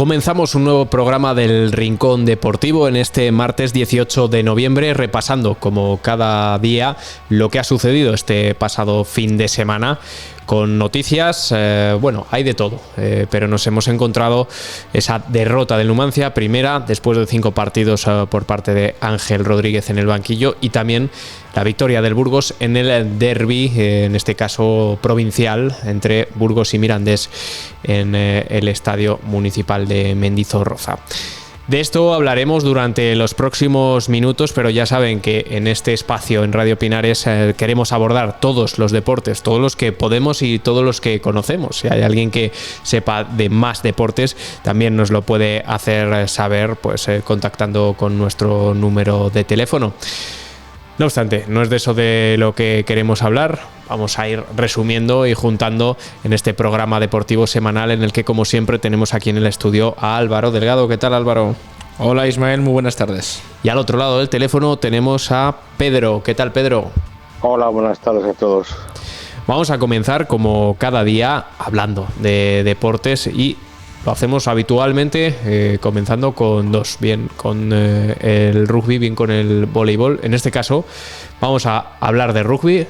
Comenzamos un nuevo programa del Rincón Deportivo en este martes 18 de noviembre, repasando como cada día lo que ha sucedido este pasado fin de semana. Con noticias, hay de todo, pero nos hemos encontrado esa derrota del Numancia, primera, después de 5 partidos por parte de Ángel Rodríguez en el banquillo, y también la victoria del Burgos en el derbi, en este caso provincial, entre Burgos y Mirandés en el Estadio Municipal de Mendizorroza. De esto hablaremos durante los próximos minutos, pero ya saben que en este espacio en Radio Pinares queremos abordar todos los deportes, todos los que podemos y todos los que conocemos. Si hay alguien que sepa de más deportes, también nos lo puede hacer saber contactando con nuestro número de teléfono. No obstante, no es de eso de lo que queremos hablar. Vamos a ir resumiendo y juntando en este programa deportivo semanal en el que, como siempre, tenemos aquí en el estudio a Álvaro Delgado. ¿Qué tal, Álvaro? Hola, Ismael, muy buenas tardes. Y al otro lado del teléfono tenemos a Pedro. ¿Qué tal, Pedro? Hola, buenas tardes a todos. Vamos a comenzar, como cada día, hablando de deportes, y lo hacemos habitualmente comenzando con dos, bien con el rugby, bien con el voleibol. En este caso vamos a hablar de rugby,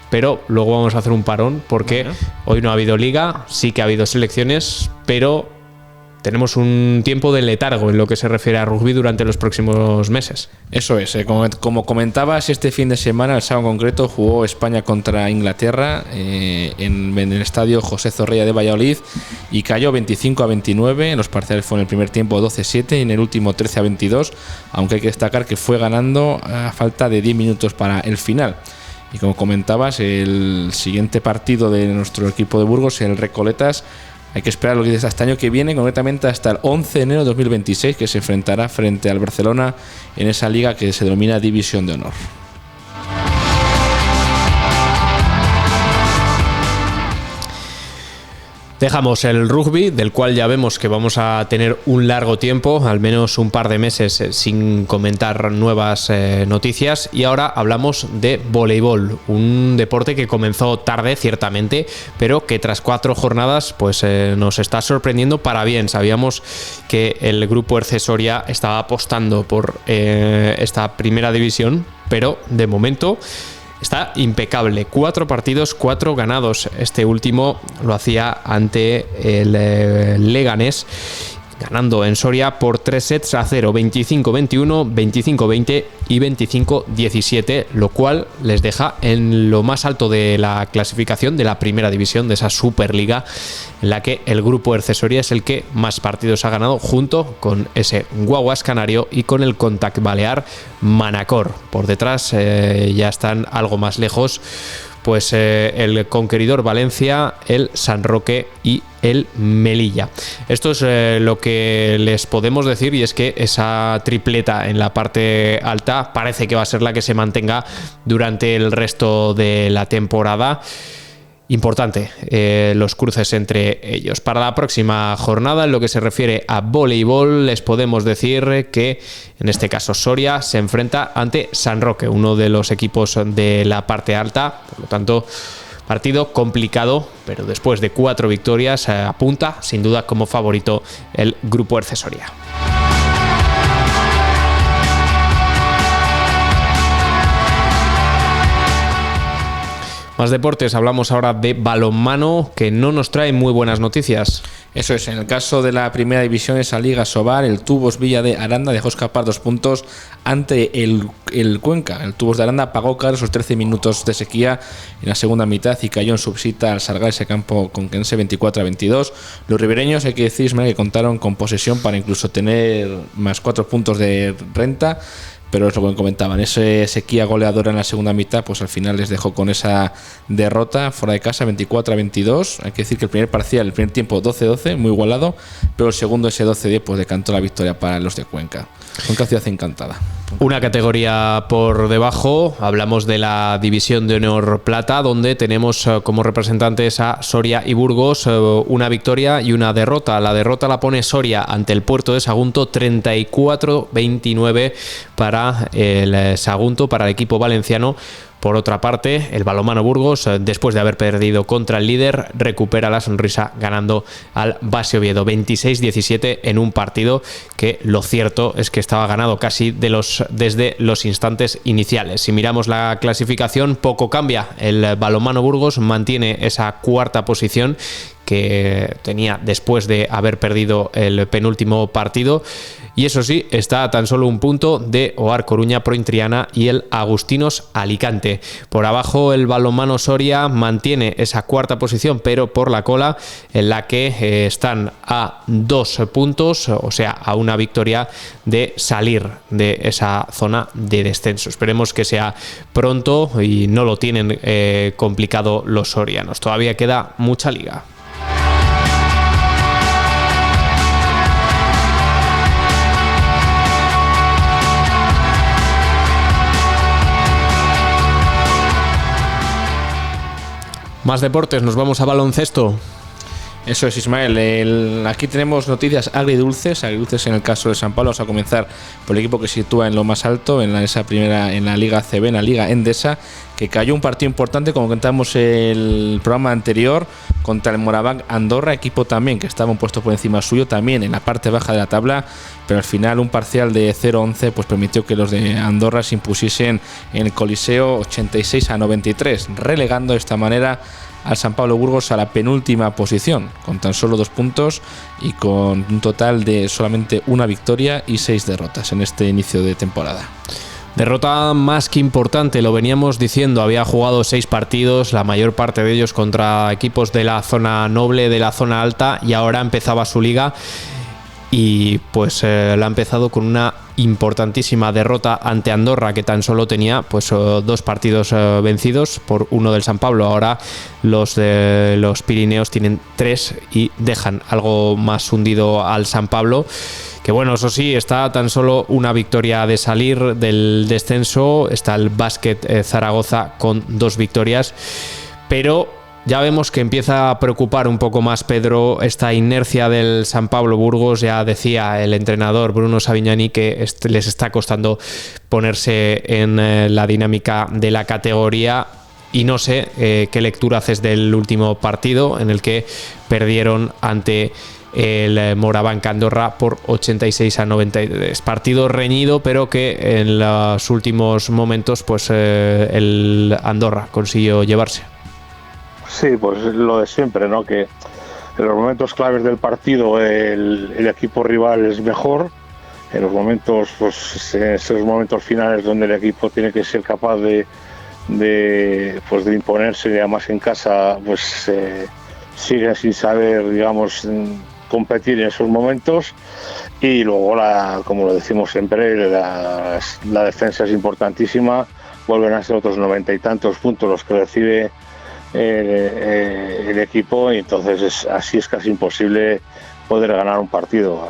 pero luego vamos a hacer un parón porque hoy no ha habido liga, sí que ha habido selecciones, pero tenemos un tiempo de letargo en lo que se refiere a rugby durante los próximos meses. Eso es, como comentabas, este fin de semana, el sábado en concreto, jugó España contra Inglaterra en el estadio José Zorrilla de Valladolid y cayó 25-29. En los parciales fue en el primer tiempo 12-7 y en el último 13-22, aunque hay que destacar que fue ganando a falta de 10 minutos para el final. Y como comentabas, el siguiente partido de nuestro equipo de Burgos, el Recoletas, hay que esperar lo que dice este año que viene, concretamente hasta el 11 de enero de 2026, que se enfrentará frente al Barcelona en esa liga que se denomina División de Honor. Dejamos el rugby, del cual ya vemos que vamos a tener un largo tiempo, al menos un par de meses, sin comentar nuevas noticias. Y ahora hablamos de voleibol, un deporte que comenzó tarde, ciertamente, pero que tras 4 jornadas nos está sorprendiendo para bien. Sabíamos que el grupo Erce Soria estaba apostando por esta primera división, pero de momento está impecable. 4 partidos, 4 ganados. Este último lo hacía ante el Leganés, ganando en Soria por 3-0, 25-21, 25-20 y 25-17, lo cual les deja en lo más alto de la clasificación de la primera división, de esa Superliga, en la que el grupo Erce Soria es el que más partidos ha ganado, junto con ese Guaguas Canario y con el Contact Balear Manacor. Por detrás ya están algo más lejos el Conqueridor Valencia, el San Roque y el Melilla. Esto es lo que les podemos decir, y es que esa tripleta en la parte alta parece que va a ser la que se mantenga durante el resto de la temporada. Importante los cruces entre ellos. Para la próxima jornada, en lo que se refiere a voleibol, les podemos decir que en este caso Soria se enfrenta ante San Roque, uno de los equipos de la parte alta. Por lo tanto, partido complicado, pero después de 4 victorias apunta sin duda como favorito el grupo Erce Soria. Más deportes, hablamos ahora de balonmano, que no nos trae muy buenas noticias. Eso es, en el caso de la primera división, esa Liga Sobar, el Tubos Villa de Aranda dejó escapar 2 puntos ante el Cuenca. El Tubos de Aranda pagó caro esos 13 minutos de sequía en la segunda mitad y cayó en su visita al Sargar, ese campo conquense, 24-22. Los ribereños, hay que decir, que contaron con posesión para incluso tener más 4 puntos de renta. Pero es lo que comentaban, esa sequía goleadora en la segunda mitad, pues al final les dejó con esa derrota fuera de casa, 24-22. Hay que decir que el primer parcial, el primer tiempo 12-12, muy igualado, pero el segundo, ese 12-10, pues decantó la victoria para los de Cuenca. Cuenca, ciudad encantada. Una categoría por debajo, hablamos de la División de Honor Plata, donde tenemos como representantes a Soria y Burgos, una victoria y una derrota. La derrota la pone Soria ante el Puerto de Sagunto, 34-29 para para el Sagunto, para el equipo valenciano. Por otra parte, el balonmano Burgos, después de haber perdido contra el líder, recupera la sonrisa ganando al Base Oviedo 26-17 en un partido que lo cierto es que estaba ganado casi desde los instantes iniciales. Si miramos la clasificación, poco cambia. El balonmano Burgos mantiene esa cuarta posición que tenía después de haber perdido el penúltimo partido. Y eso sí, está a tan solo un punto de OAR Coruña, Prointriana y el Agustinos Alicante. Por abajo el balonmano Soria mantiene esa cuarta posición, pero por la cola, en la que están a 2 puntos, o sea, a una victoria de salir de esa zona de descenso. Esperemos que sea pronto y no lo tienen complicado los sorianos. Todavía queda mucha liga. Más deportes, nos vamos a baloncesto. Eso es, Ismael. Aquí tenemos noticias agridulces en el caso de San Pablo. Vamos a comenzar por el equipo que se sitúa en lo más alto, en la Liga ACB, en la Liga Endesa, que cayó un partido importante, como contamos el programa anterior, contra el Moraván Andorra, equipo también que estaba un puesto por encima suyo, también en la parte baja de la tabla, pero al final un parcial de 0-11 pues permitió que los de Andorra se impusiesen en el Coliseo 86-93, relegando de esta manera al San Pablo Burgos a la penúltima posición, con tan solo 2 puntos y con un total de solamente una victoria y 6 derrotas en este inicio de temporada. Derrota más que importante, lo veníamos diciendo, había jugado 6 partidos, la mayor parte de ellos contra equipos de la zona noble, de la zona alta, y ahora empezaba su liga y pues la ha empezado con una importantísima derrota ante Andorra, que tan solo tenía pues 2 partidos vencidos por uno del San Pablo. Ahora los de los Pirineos tienen 3 y dejan algo más hundido al San Pablo, que bueno, eso sí, está tan solo una victoria de salir del descenso. Está el Básquet Zaragoza con 2 victorias, pero ya vemos que empieza a preocupar un poco más, Pedro, esta inercia del San Pablo Burgos. Ya decía el entrenador Bruno Savignani que les está costando ponerse en la dinámica de la categoría. Y no sé qué lectura haces del último partido en el que perdieron ante el Moraván Andorra por 86-93. Partido reñido, pero que en los últimos momentos pues el Andorra consiguió llevarse. Sí, pues lo de siempre, ¿no? Que en los momentos claves del partido el equipo rival es mejor. En los momentos, pues, en esos momentos finales donde el equipo tiene que ser capaz de imponerse, y además en casa, pues sigue sin saber, digamos, competir en esos momentos. Y luego, como lo decimos siempre, la defensa es importantísima. Vuelven a ser otros 90 y tantos puntos los que recibe el equipo, y entonces así es casi imposible poder ganar un partido.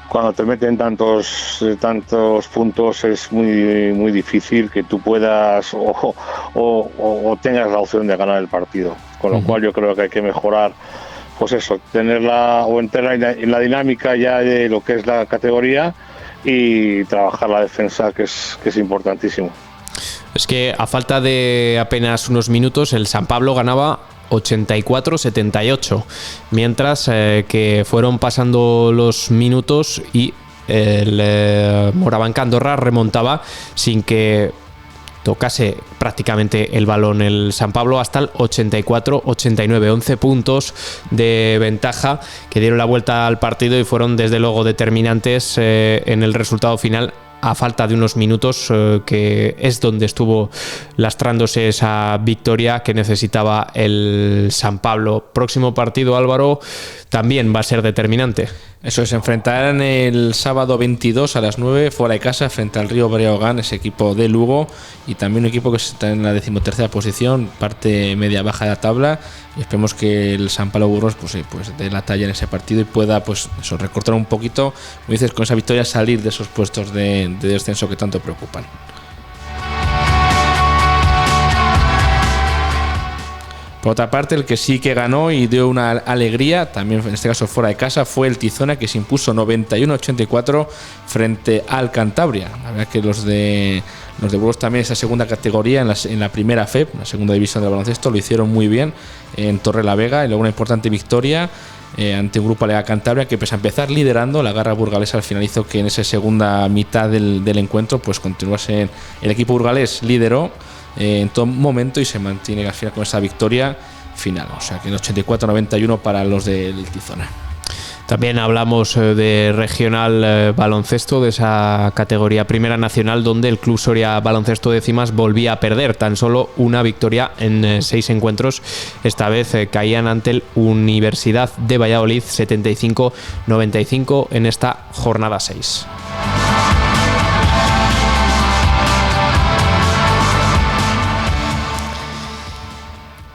Cuando te meten tantos puntos es muy difícil que tú puedas o tengas la opción de ganar el partido, con lo cual yo creo que hay que mejorar, pues eso, entrar en la dinámica ya de lo que es la categoría y trabajar la defensa, que es importantísimo. Es que a falta de apenas unos minutos el San Pablo ganaba 84-78, mientras que fueron pasando los minutos y el Moraván Andorra remontaba sin que tocase prácticamente el balón el San Pablo hasta el 84-89, 11 puntos de ventaja que dieron la vuelta al partido y fueron desde luego determinantes en el resultado final, a falta de unos minutos, que es donde estuvo lastrándose esa victoria que necesitaba el San Pablo. Próximo partido, Álvaro, también va a ser determinante. Eso se enfrentarán el sábado 22 a las 9 fuera de casa frente al Río Breogán, ese equipo de Lugo, y también un equipo que está en la 13ª posición, parte media-baja de la tabla, y esperemos que el San Pablo Burgos pues dé la talla en ese partido y pueda pues eso, recortar un poquito, como dices, con esa victoria salir de esos puestos de descenso que tanto preocupan. Por otra parte, el que sí que ganó y dio una alegría, también en este caso fuera de casa, fue el Tizona, que se impuso 91-84 frente al Cantabria. La verdad que los de Burgos también, esa segunda categoría en la primera FEP, la segunda división del baloncesto, lo hicieron muy bien en Torrelavega, y luego una importante victoria ante un grupo Lega Cantabria que, pese a empezar liderando, la garra burgalesa al final hizo que en esa segunda mitad del encuentro pues continuase. El equipo burgalés lideró en todo momento y se mantiene al final con esa victoria final, o sea que el 84-91 para los del Tizona. También hablamos de regional baloncesto, de esa categoría primera nacional, donde el Club Soria Baloncesto Décimas volvía a perder tan solo una victoria en 6 encuentros. Esta vez caían ante el Universidad de Valladolid 75-95 en esta jornada 6.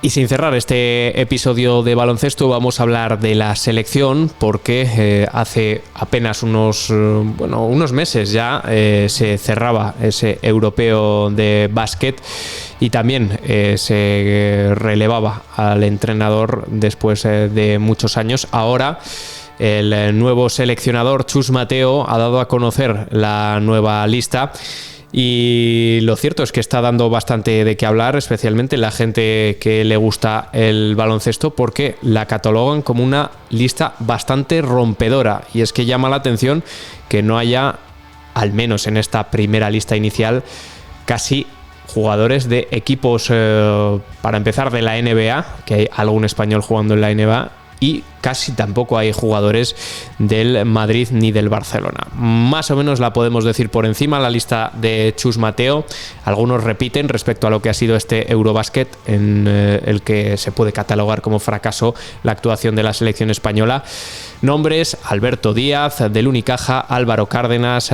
Y sin cerrar este episodio de baloncesto, vamos a hablar de la selección, porque hace apenas unos meses ya se cerraba ese europeo de básquet y también se relevaba al entrenador después de muchos años. Ahora el nuevo seleccionador, Chus Mateo, ha dado a conocer la nueva lista. Y lo cierto es que está dando bastante de qué hablar, especialmente la gente que le gusta el baloncesto, porque la catalogan como una lista bastante rompedora. Y es que llama la atención que no haya, al menos en esta primera lista inicial, casi jugadores de equipos, para empezar, de la NBA, que hay algún español jugando en la NBA, y casi tampoco hay jugadores del Madrid ni del Barcelona. Más o menos la podemos decir por encima, la lista de Chus Mateo. Algunos repiten respecto a lo que ha sido este Eurobasket, en el que se puede catalogar como fracaso la actuación de la selección española. Nombres: Alberto Díaz del Unicaja, Álvaro Cárdenas,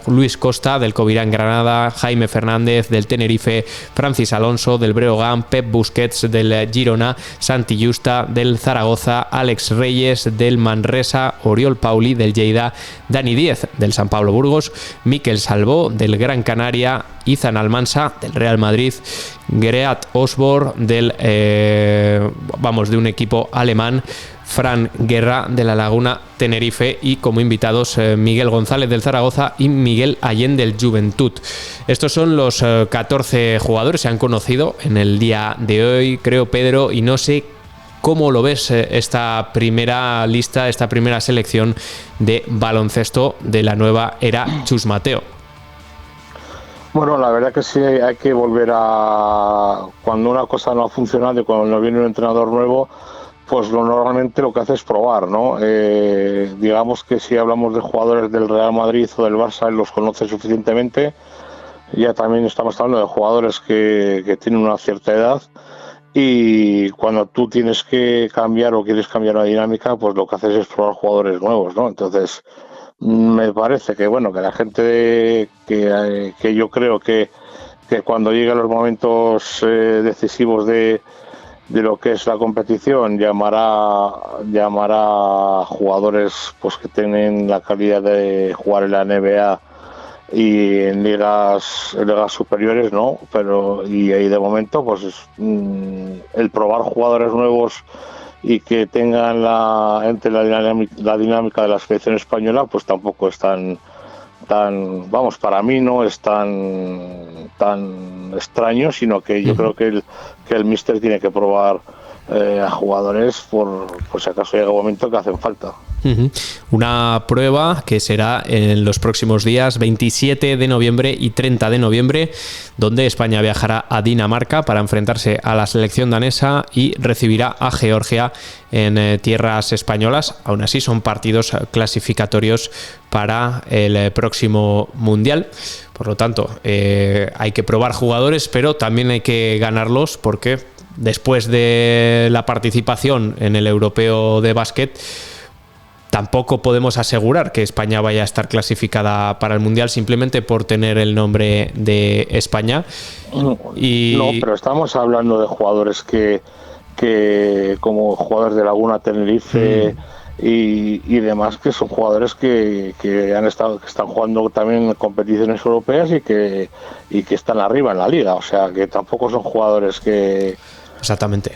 Luis Costa del Covirán Granada, Jaime Fernández del Tenerife, Francis Alonso del Breogán, Pep Busquets del Girona, Santi Justa del Zaragoza, Alex Reyes del Manresa, Oriol Pauli del Lleida, Dani Díez del San Pablo Burgos, Miquel Salvó del Gran Canaria, Izan Almansa del Real Madrid, Great Osborne de un equipo alemán, Fran Guerra de la Laguna Tenerife, y como invitados Miguel González del Zaragoza y Miguel Allende del Juventud. Estos son los 14 jugadores que se han conocido en el día de hoy, creo, Pedro, y no sé cómo lo ves esta primera lista, esta primera selección de baloncesto de la nueva era Chus Mateo. Bueno, la verdad que sí, hay que volver a... Cuando una cosa no ha funcionado y cuando no viene un entrenador nuevo, pues normalmente lo que hace es probar, ¿no? Digamos que si hablamos de jugadores del Real Madrid o del Barça, él los conoce suficientemente. Ya también estamos hablando de jugadores que tienen una cierta edad, y cuando tú tienes que cambiar o quieres cambiar una dinámica, pues lo que haces es probar jugadores nuevos, ¿no? Entonces, me parece que, bueno, que la gente que yo creo que cuando lleguen los momentos decisivos de lo que es la competición, llamará jugadores pues que tienen la calidad de jugar en la NBA y en ligas superiores, ¿no? Pero y ahí de momento pues el probar jugadores nuevos y que tengan la dinámica de la selección española, pues tampoco es tan para mí no es tan extraño, sino que yo creo que el míster tiene que probar a jugadores por si acaso llega un momento que hacen falta. Una prueba que será en los próximos días 27 de noviembre y 30 de noviembre, donde España viajará a Dinamarca para enfrentarse a la selección danesa y recibirá a Georgia en tierras españolas. Aún así son partidos clasificatorios para el próximo Mundial. Por lo tanto, hay que probar jugadores, pero también hay que ganarlos, porque después de la participación en el europeo de básquet, tampoco podemos asegurar que España vaya a estar clasificada para el Mundial simplemente por tener el nombre de España. No, pero estamos hablando de jugadores que como jugadores de Laguna Tenerife y demás, que son jugadores que están jugando también en competiciones europeas y que están arriba en la liga, o sea que tampoco son jugadores que... Exactamente.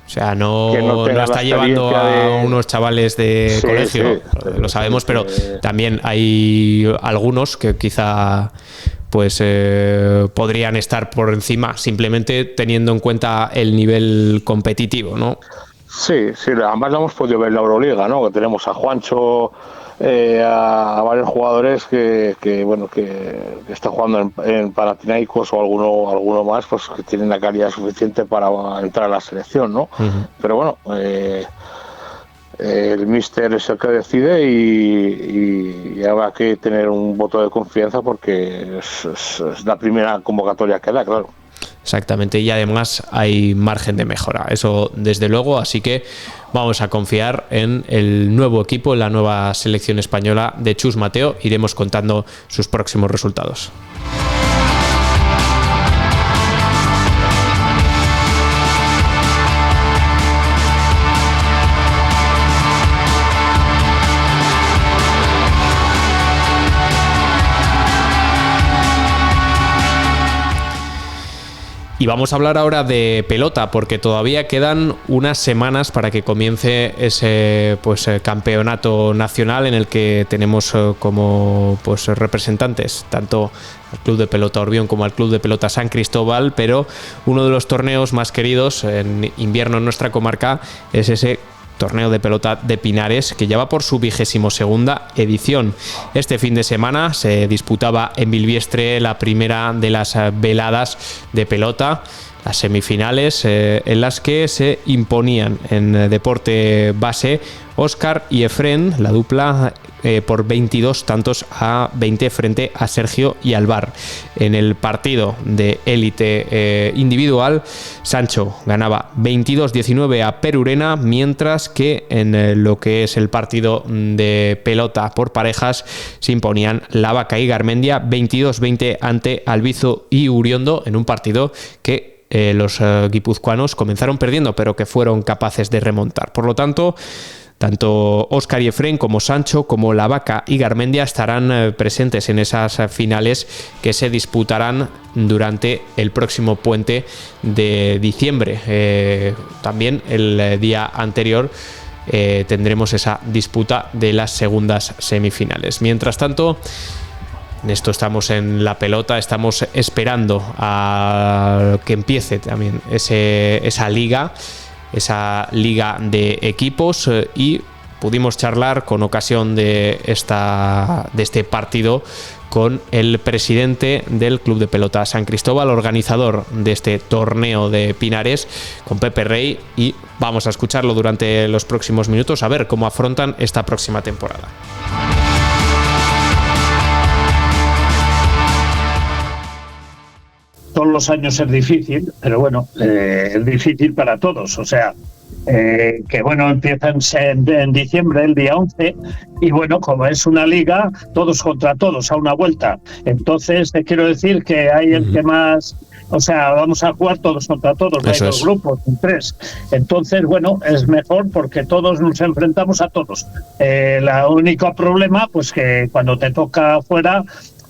O sea, no tenga está la llevando a unos chavales de colegio, lo sabemos, pero también hay algunos que quizá pues podrían estar por encima, simplemente teniendo en cuenta el nivel competitivo, ¿no? Sí, además lo hemos podido ver en la Euroliga, ¿no? Que tenemos a Juancho, a varios jugadores que están jugando en Panathinaikos o alguno más, pues que tienen la calidad suficiente para entrar a la selección, ¿no? Uh-huh. Pero bueno, el míster es el que decide y habrá que tener un voto de confianza porque es la primera convocatoria que da, claro. Exactamente, y además hay margen de mejora, eso desde luego, así que vamos a confiar en el nuevo equipo, en la nueva selección española de Chus Mateo. Iremos contando sus próximos resultados. Y vamos a hablar ahora de pelota, porque todavía quedan unas semanas para que comience ese campeonato nacional en el que tenemos como representantes tanto al Club de Pelota Orbión como al Club de Pelota San Cristóbal, pero uno de los torneos más queridos en invierno en nuestra comarca es ese torneo de pelota de Pinares, que ya va por su 22ª edición. Este fin de semana se disputaba en Bilbiestre la primera de las veladas de pelota, las semifinales, en las que se imponían en deporte base Óscar y Efrén, la dupla, por 22 tantos a 20 frente a Sergio y Alvar. En el partido de élite individual, Sancho ganaba 22-19 a Perurena, mientras que en lo que es el partido de pelota por parejas se imponían La Vaca y Garmendia 22-20 ante Albizu y Uriondo, en un partido que los guipuzcoanos comenzaron perdiendo, pero que fueron capaces de remontar. Por lo tanto, tanto Óscar y Efrén como Sancho, como La Vaca y Garmendia estarán presentes en esas finales que se disputarán durante el próximo puente de diciembre. También el día anterior tendremos esa disputa de las segundas semifinales. Mientras tanto, en esto estamos en la pelota, estamos esperando a que empiece también esa liga de equipos, y pudimos charlar con ocasión de este partido con el presidente del Club de Pelota San Cristóbal, organizador de este torneo de Pinares, con Pepe Rey, y vamos a escucharlo durante los próximos minutos a ver cómo afrontan esta próxima temporada. Todos los años es difícil, pero bueno, es difícil para todos. O sea, que bueno, empiezan en diciembre, el día 11, y bueno, como es una liga, todos contra todos, a una vuelta. Entonces, te quiero decir que hay el que más... O sea, vamos a jugar todos contra todos, hay dos grupos, 3. Entonces, bueno, es mejor porque todos nos enfrentamos a todos. El único problema, pues que cuando te toca afuera,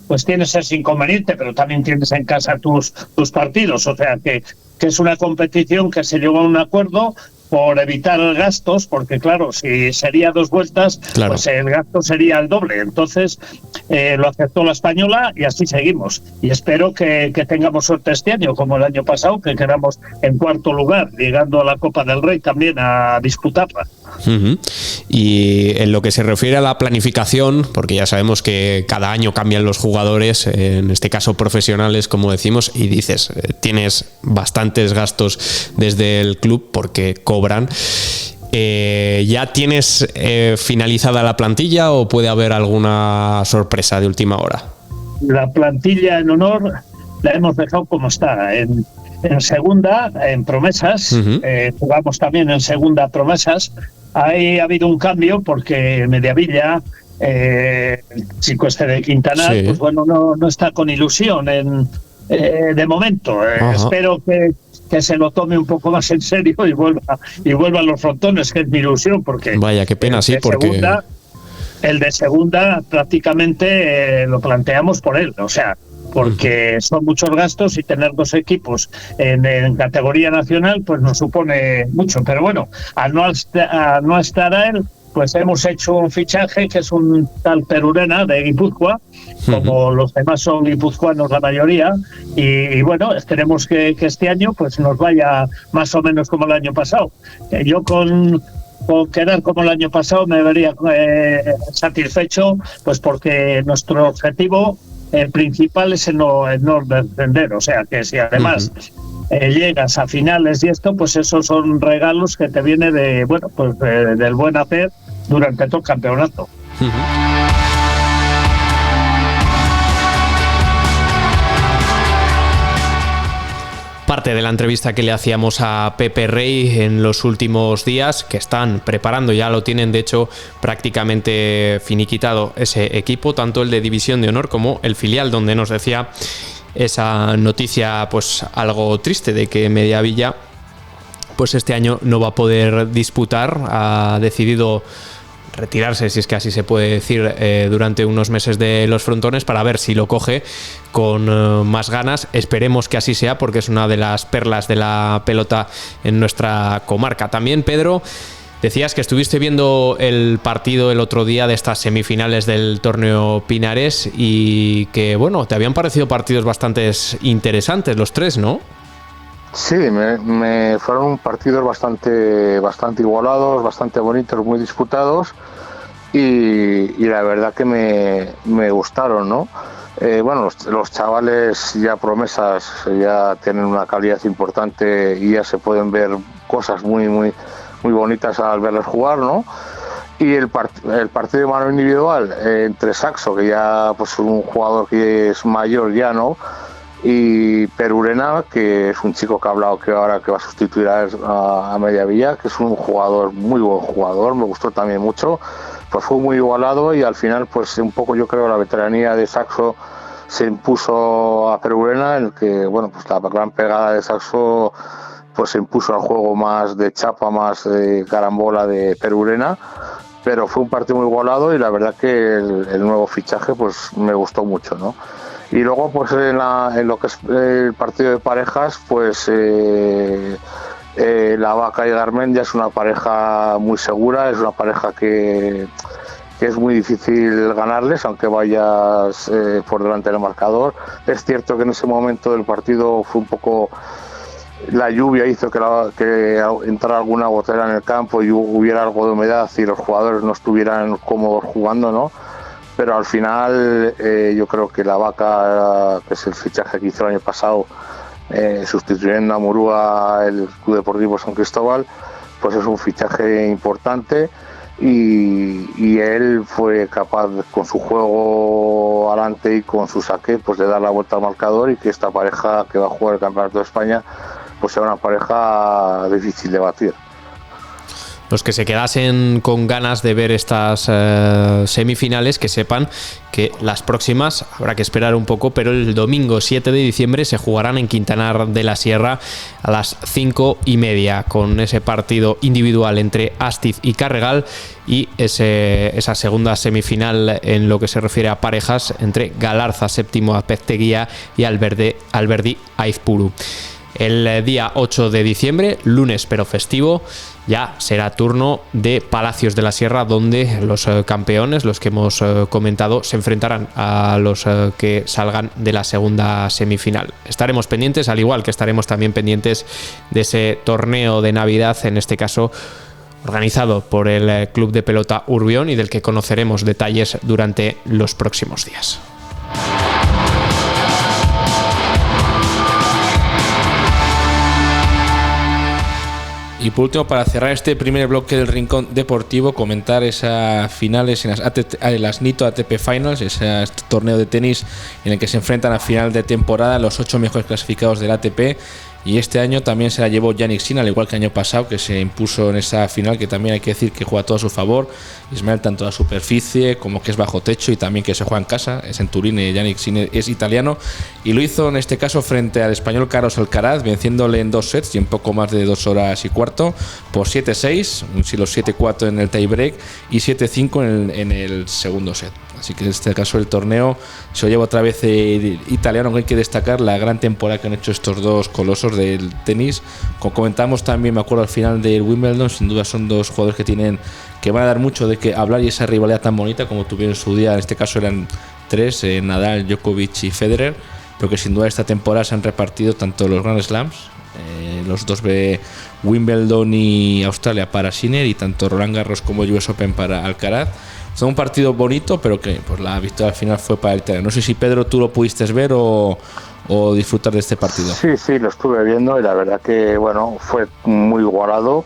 pues tienes ese inconveniente, pero también tienes en casa tus partidos. O sea, que es una competición que se llegó a un acuerdo por evitar gastos, porque claro, si sería 2 vueltas, claro, pues el gasto sería el doble. Entonces lo aceptó la española y así seguimos. Y espero que tengamos suerte este año, como el año pasado, que quedamos en 4º lugar, llegando a la Copa del Rey también a disputarla. Uh-huh. Y en lo que se refiere a la planificación, porque ya sabemos que cada año cambian los jugadores, en este caso profesionales, como decimos, y dices, tienes bastantes gastos desde el club porque cobran. ¿Ya tienes finalizada la plantilla o puede haber alguna sorpresa de última hora? La plantilla en honor la hemos dejado como está, en segunda, en promesas. Uh-huh. Jugamos también en segunda promesas. Ahí ha habido un cambio porque Mediavilla, el chico este de Quintanar, sí, pues bueno, no está con ilusión de momento. Espero que se lo tome un poco más en serio y vuelva a los frontones, que es mi ilusión, porque vaya, qué pena, sí, porque el de segunda prácticamente lo planteamos por él, o sea, porque son muchos gastos y tener 2 equipos en categoría nacional pues nos supone mucho. Pero bueno, al no estar a él, pues hemos hecho un fichaje que es un tal Perurena de Guipúzcoa, como los demás son guipuzcoanos la mayoría, y bueno, esperemos que este año pues nos vaya más o menos como el año pasado. Yo con quedar como el año pasado me vería satisfecho, pues porque nuestro objetivo principal es el no descender, o sea que si además llegas a finales y esto, pues esos son regalos que te viene del buen hacer durante todo el campeonato. Parte de la entrevista que le hacíamos a Pepe Rey en los últimos días, que están preparando, ya lo tienen de hecho prácticamente finiquitado ese equipo, tanto el de División de Honor como el filial, donde nos decía esa noticia pues algo triste de que Mediavilla pues este año no va a poder disputar, ha decidido retirarse, si es que así se puede decir, durante unos meses de los frontones, para ver si lo coge con más ganas. Esperemos que así sea, porque es una de las perlas de la pelota en nuestra comarca. También, Pedro, decías que estuviste viendo el partido el otro día de estas semifinales del torneo Pinares y que, bueno, te habían parecido partidos bastante interesantes los 3, ¿no? Sí, me fueron partidos bastante igualados, bastante bonitos, muy disputados y la verdad que me gustaron, ¿no? Bueno, los chavales ya promesas, ya tienen una calidad importante y ya se pueden ver cosas muy bonitas al verles jugar, ¿no? Y el partido de mano individual entre Saxo, que ya pues es un jugador que es mayor ya, ¿no? Y Perurena, que es un chico que ha hablado que ahora que va a sustituir a Mediavilla, que es un jugador, muy buen jugador, me gustó también mucho, pues fue muy igualado y al final pues un poco yo creo la veteranía de Saxo se impuso a Perurena, en el que bueno pues la gran pegada de Saxo pues se impuso al juego más de chapa, más de carambola de Perurena, pero fue un partido muy igualado y la verdad que el nuevo fichaje pues me gustó mucho, ¿no? Y luego pues en lo que es el partido de parejas pues la Vaca y Garmendia es una pareja muy segura, es una pareja que es muy difícil ganarles aunque vayas por delante del marcador. Es cierto que en ese momento del partido fue un poco, la lluvia hizo que entrara alguna gotera en el campo y hubiera algo de humedad y los jugadores no estuvieran cómodos jugando, ¿no? Pero al final yo creo que la Vaca, que es el fichaje que hizo el año pasado, sustituyendo a Murúa, el Club Deportivo San Cristóbal, pues es un fichaje importante y él fue capaz con su juego adelante y con su saque pues de dar la vuelta al marcador y que esta pareja que va a jugar el Campeonato de España pues sea una pareja difícil de batir. Los que se quedasen con ganas de ver estas semifinales, que sepan que las próximas habrá que esperar un poco, pero el domingo 7 de diciembre se jugarán en Quintanar de la Sierra a las 5:30, con ese partido individual entre Astiz y Carregal y esa segunda semifinal en lo que se refiere a parejas entre Galarza Séptimo Azpeitia y Alberdi Aizpuru. El día 8 de diciembre, lunes pero festivo, ya será turno de Palacios de la Sierra, donde los campeones, los que hemos comentado, se enfrentarán a los que salgan de la segunda semifinal. Estaremos pendientes, al igual que estaremos también pendientes de ese torneo de Navidad, en este caso organizado por el Club de Pelota Urbión y del que conoceremos detalles durante los próximos días. Y por último, para cerrar este primer bloque del Rincón Deportivo, comentar esas finales en las NITO ATP Finals, ese torneo de tenis en el que se enfrentan a final de temporada los 8 mejores clasificados del ATP. Y este año también se la llevó Jannik Sinner, al igual que el año pasado, que se impuso en esa final, que también hay que decir que juega todo a su favor. Ismael, tanto la superficie como que es bajo techo y también que se juega en casa, es en Turín, y Jannik Sinner es italiano. Y lo hizo en este caso frente al español Carlos Alcaraz, venciéndole en 2 sets y en poco más de 2 horas y cuarto, por 7-6, los 7-4 en el tiebreak y 7-5 en el segundo set. Así que en este caso el torneo se lo lleva otra vez el italiano, que hay que destacar la gran temporada que han hecho estos dos colosos del tenis. Como comentamos también, me acuerdo al final del Wimbledon, sin duda son dos jugadores que van a dar mucho de qué hablar, y esa rivalidad tan bonita como tuvieron en su día, en este caso eran tres, Nadal, Djokovic y Federer, pero que sin duda esta temporada se han repartido tanto los Grand Slams, los dos de Wimbledon y Australia para Sinner, y tanto Roland Garros como US Open para Alcaraz. Fue un partido bonito, pero que pues la victoria al final fue para el italiano. No sé si, Pedro, tú lo pudiste ver o disfrutar de este partido. Sí, lo estuve viendo, y la verdad que bueno, fue muy igualado.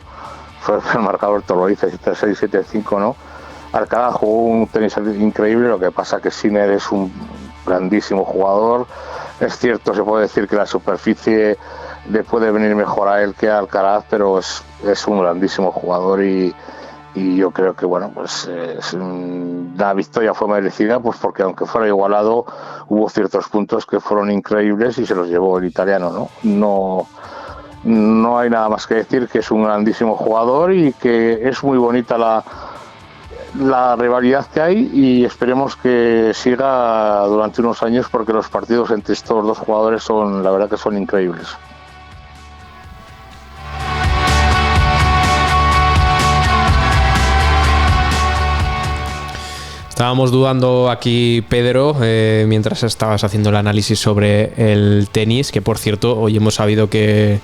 Fue el marcador, te lo dice, 7-6, 7-5, ¿no? Alcaraz jugó un tenis increíble, lo que pasa que Sinner es un grandísimo jugador. Es cierto, se puede decir que la superficie le puede venir mejor a él que a Alcaraz, pero es un grandísimo jugador, y yo creo que bueno, pues la victoria fue merecida, pues porque aunque fuera igualado, hubo ciertos puntos que fueron increíbles y se los llevó el italiano, ¿no? No hay nada más que decir, que es un grandísimo jugador y que es muy bonita la rivalidad que hay, y esperemos que siga durante unos años, porque los partidos entre estos dos jugadores la verdad que son increíbles. Estábamos dudando aquí, Pedro, mientras estabas haciendo el análisis sobre el tenis, que por cierto, hoy hemos sabido que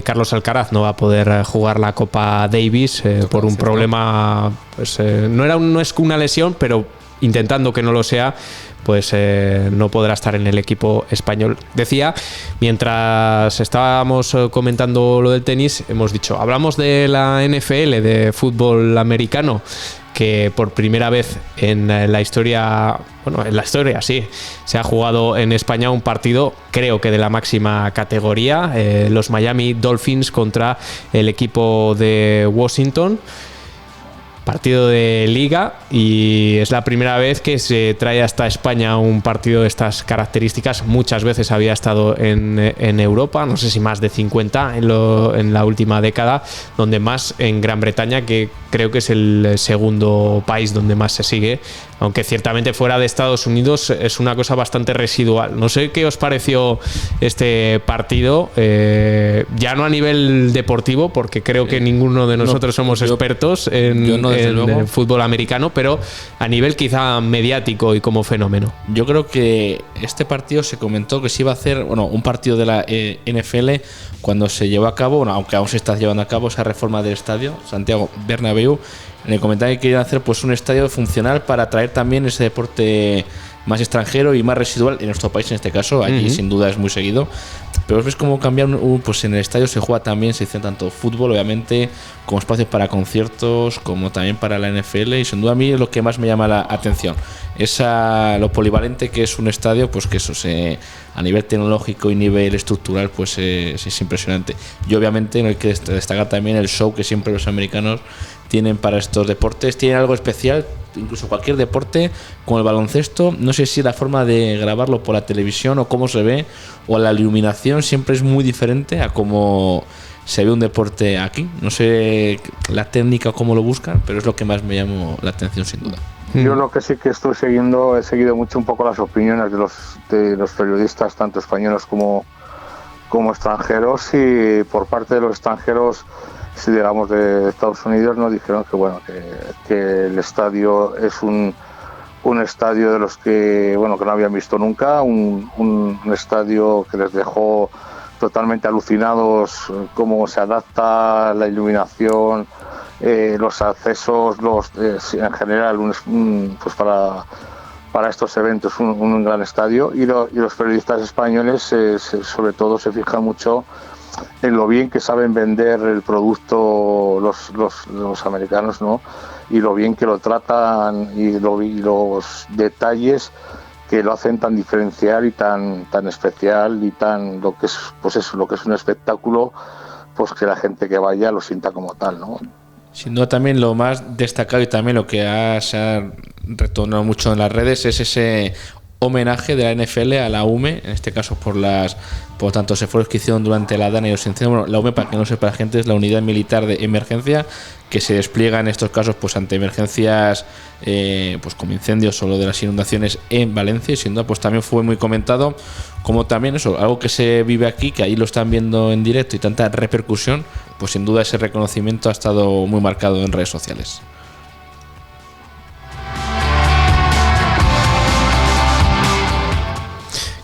Carlos Alcaraz no va a poder jugar la Copa Davis por un problema, pues no es una lesión, pero intentando que no lo sea, pues no podrá estar en el equipo español. Decía, mientras estábamos comentando lo del tenis, hemos dicho, hablamos de la NFL, de fútbol americano, que por primera vez en la historia, sí, se ha jugado en España un partido, creo que de la máxima categoría, los Miami Dolphins contra el equipo de Washington. Partido de liga, y es la primera vez que se trae hasta España un partido de estas características. Muchas veces había estado en Europa, no sé si más de 50 en la última década, donde más en Gran Bretaña, que creo que es el segundo país donde más se sigue, aunque ciertamente fuera de Estados Unidos es una cosa bastante residual. No sé qué os pareció este partido, ya no a nivel deportivo, porque creo que ninguno de nosotros somos expertos en fútbol americano, pero a nivel quizá mediático y como fenómeno. Yo creo que este partido se comentó que se iba a hacer un partido de la NFL cuando se llevó a cabo, aunque aún se está llevando a cabo esa reforma del estadio Santiago Bernabéu. En el comentario que querían hacer pues un estadio funcional para atraer también ese deporte más extranjero y más residual en nuestro país, en este caso. Allí sin duda es muy seguido, pero ves cómo cambiar. Pues en el estadio se juega también, se dice tanto fútbol, obviamente, como espacios para conciertos, como también para la NFL, y sin duda a mí es lo que más me llama la atención, lo polivalente que es un estadio, pues que eso a nivel tecnológico y nivel estructural pues es impresionante. Y obviamente no hay que destacar también el show que siempre los americanos tienen para estos deportes. Tienen algo especial, incluso cualquier deporte, como el baloncesto. No sé si la forma de grabarlo por la televisión o cómo se ve, o la iluminación siempre es muy diferente a cómo se ve un deporte aquí. No sé la técnica o cómo lo buscan, pero es lo que más me llamó la atención, sin duda. Yo lo que sí que he seguido mucho un poco las opiniones de los periodistas, tanto españoles como extranjeros, y por parte de los extranjeros, si digamos de Estados Unidos, nos dijeron que el estadio es un estadio de los que no habían visto nunca, un estadio que les dejó totalmente alucinados, cómo se adapta la iluminación, los accesos, en general, pues para estos eventos un gran estadio, y los periodistas españoles sobre todo se fijan mucho en lo bien que saben vender el producto los americanos, ¿no? Y lo bien que lo tratan, y los detalles que lo hacen tan diferencial y tan especial, y lo que es un espectáculo, pues que la gente que vaya lo sienta como tal, ¿no? Sin duda también lo más destacado, y también lo que se ha retornado mucho en las redes, es ese homenaje de la NFL a la UME, en este caso por las Por lo tanto, se fueron que hicieron durante la DANA y los incendios. Bueno, la UME, para que no sepa la gente, es la Unidad Militar de Emergencia, que se despliega en estos casos pues ante emergencias pues como incendios o lo de las inundaciones en Valencia. Y sin duda pues también fue muy comentado, como también eso, algo que se vive aquí, que ahí lo están viendo en directo y tanta repercusión, pues sin duda ese reconocimiento ha estado muy marcado en redes sociales.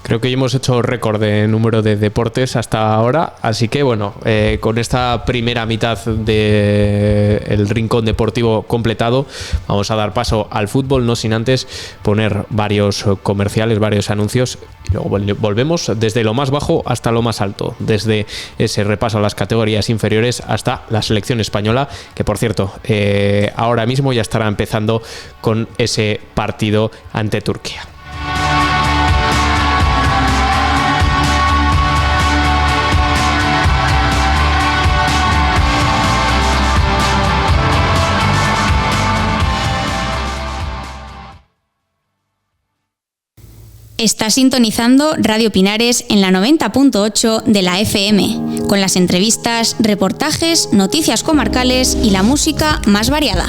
Creo que ya hemos hecho récord de número de deportes hasta ahora, así que bueno, con esta primera mitad del rincón deportivo completado, vamos a dar paso al fútbol, no sin antes poner varios comerciales, varios anuncios, y luego volvemos desde lo más bajo hasta lo más alto, desde ese repaso a las categorías inferiores hasta la selección española, que por cierto, ahora mismo ya estará empezando con ese partido ante Turquía. Está sintonizando Radio Pinares en la 90.8 de la FM, con las entrevistas, reportajes, noticias comarcales y la música más variada.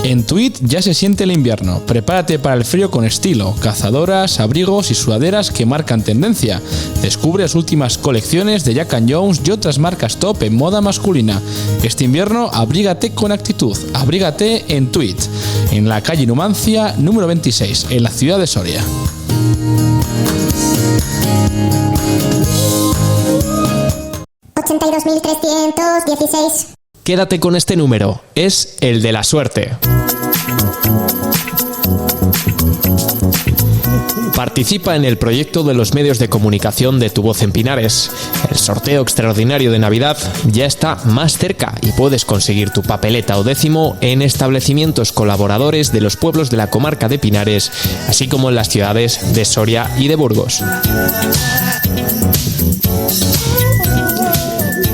En Tweed ya se siente el invierno. Prepárate para el frío con estilo. Cazadoras, abrigos y sudaderas que marcan tendencia. Descubre las últimas colecciones de Jack & Jones y otras marcas top en moda masculina. Este invierno abrígate con actitud. Abrígate en Tweed, en la calle Numancia número 26, en la ciudad de Soria. $82.316. Quédate con este número, es el de la suerte. Participa en el proyecto de los medios de comunicación de Tu Voz en Pinares. El sorteo extraordinario de Navidad ya está más cerca y puedes conseguir tu papeleta o décimo en establecimientos colaboradores de los pueblos de la comarca de Pinares, así como en las ciudades de Soria y de Burgos.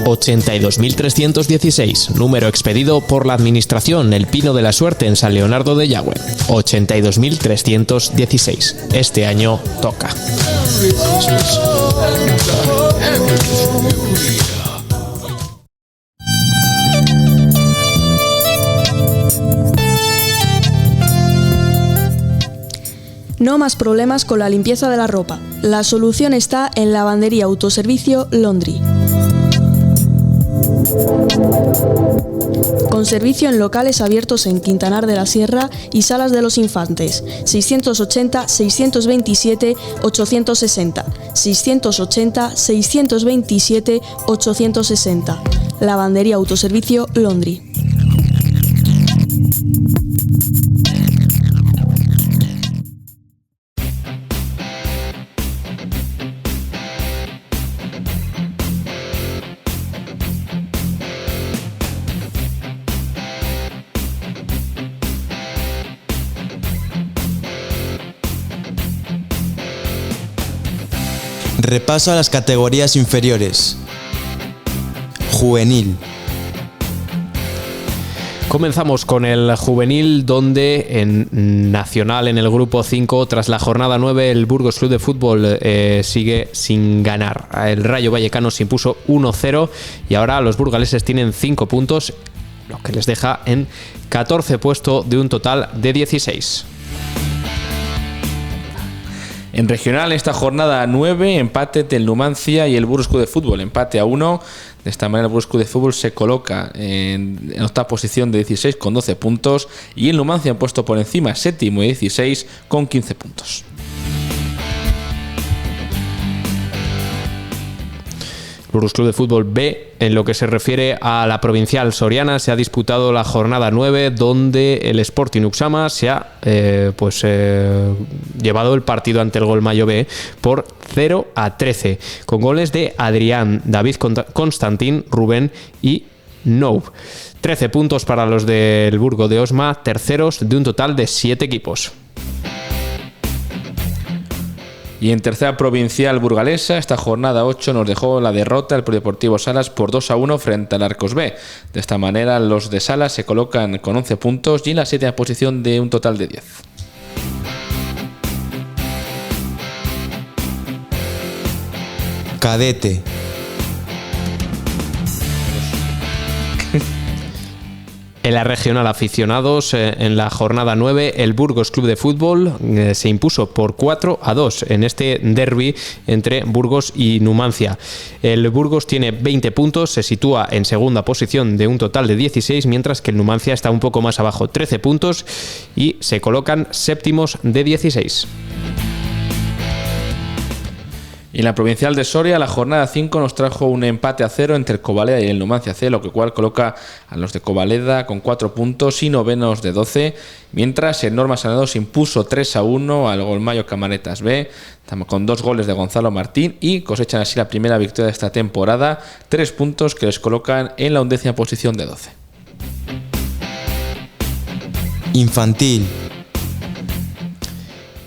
82.316, número expedido por la Administración El Pino de la Suerte en San Leonardo de Yagüe. 82.316. Este año toca. No más problemas con la limpieza de la ropa. La solución está en Lavandería Autoservicio Laundry. Con servicio en locales abiertos en Quintanar de la Sierra y Salas de los Infantes, 680-627-860, 680-627-860. Lavandería Autoservicio Laundry. Repaso a las categorías inferiores. Juvenil. Comenzamos con el juvenil, donde en Nacional, en el grupo 5, tras la jornada 9, el Burgos Club de Fútbol sigue sin ganar. El Rayo Vallecano se impuso 1-0 y ahora los burgaleses tienen 5 puntos, lo que les deja en 14 puesto de un total de 16. En regional, esta jornada 9, empate del Numancia y el Burgos Club de Fútbol, empate a 1. De esta manera el Burgos Club de Fútbol se coloca en octava posición de 16 con 12 puntos y el Numancia han puesto por encima séptimo y 16 con 15 puntos. Burgos Club de Fútbol B, en lo que se refiere a la provincial soriana, se ha disputado la jornada 9, donde el Sporting Uxama se ha llevado el partido ante el Golmayo B por 0-13, con goles de Adrián, David Constantín, Rubén y Nou. 13 puntos para los del Burgo de Osma, terceros de un total de 7 equipos. Y en tercera provincial burgalesa, esta jornada 8 nos dejó la derrota del Polideportivo Salas por 2-1 frente al Arcos B. De esta manera, los de Salas se colocan con 11 puntos y en la 7ª posición de un total de 10. Cadete. En la regional aficionados, en la jornada 9, el Burgos Club de Fútbol se impuso por 4-2 en este derbi entre Burgos y Numancia. El Burgos tiene 20 puntos, se sitúa en segunda posición de un total de 16, mientras que el Numancia está un poco más abajo, 13 puntos, y se colocan séptimos de 16. Y en la provincial de Soria, la jornada 5 nos trajo un empate a 0 entre el Covaleda y el Numancia C, lo que cual coloca a los de Covaleda con 4 puntos y novenos de 12, mientras el Norma Sanado se impuso 3-1 al Golmayo Camaretas B, con 2 goles de Gonzalo Martín, y cosechan así la primera victoria de esta temporada, 3 puntos que les colocan en la 11ª posición de 12. Infantil.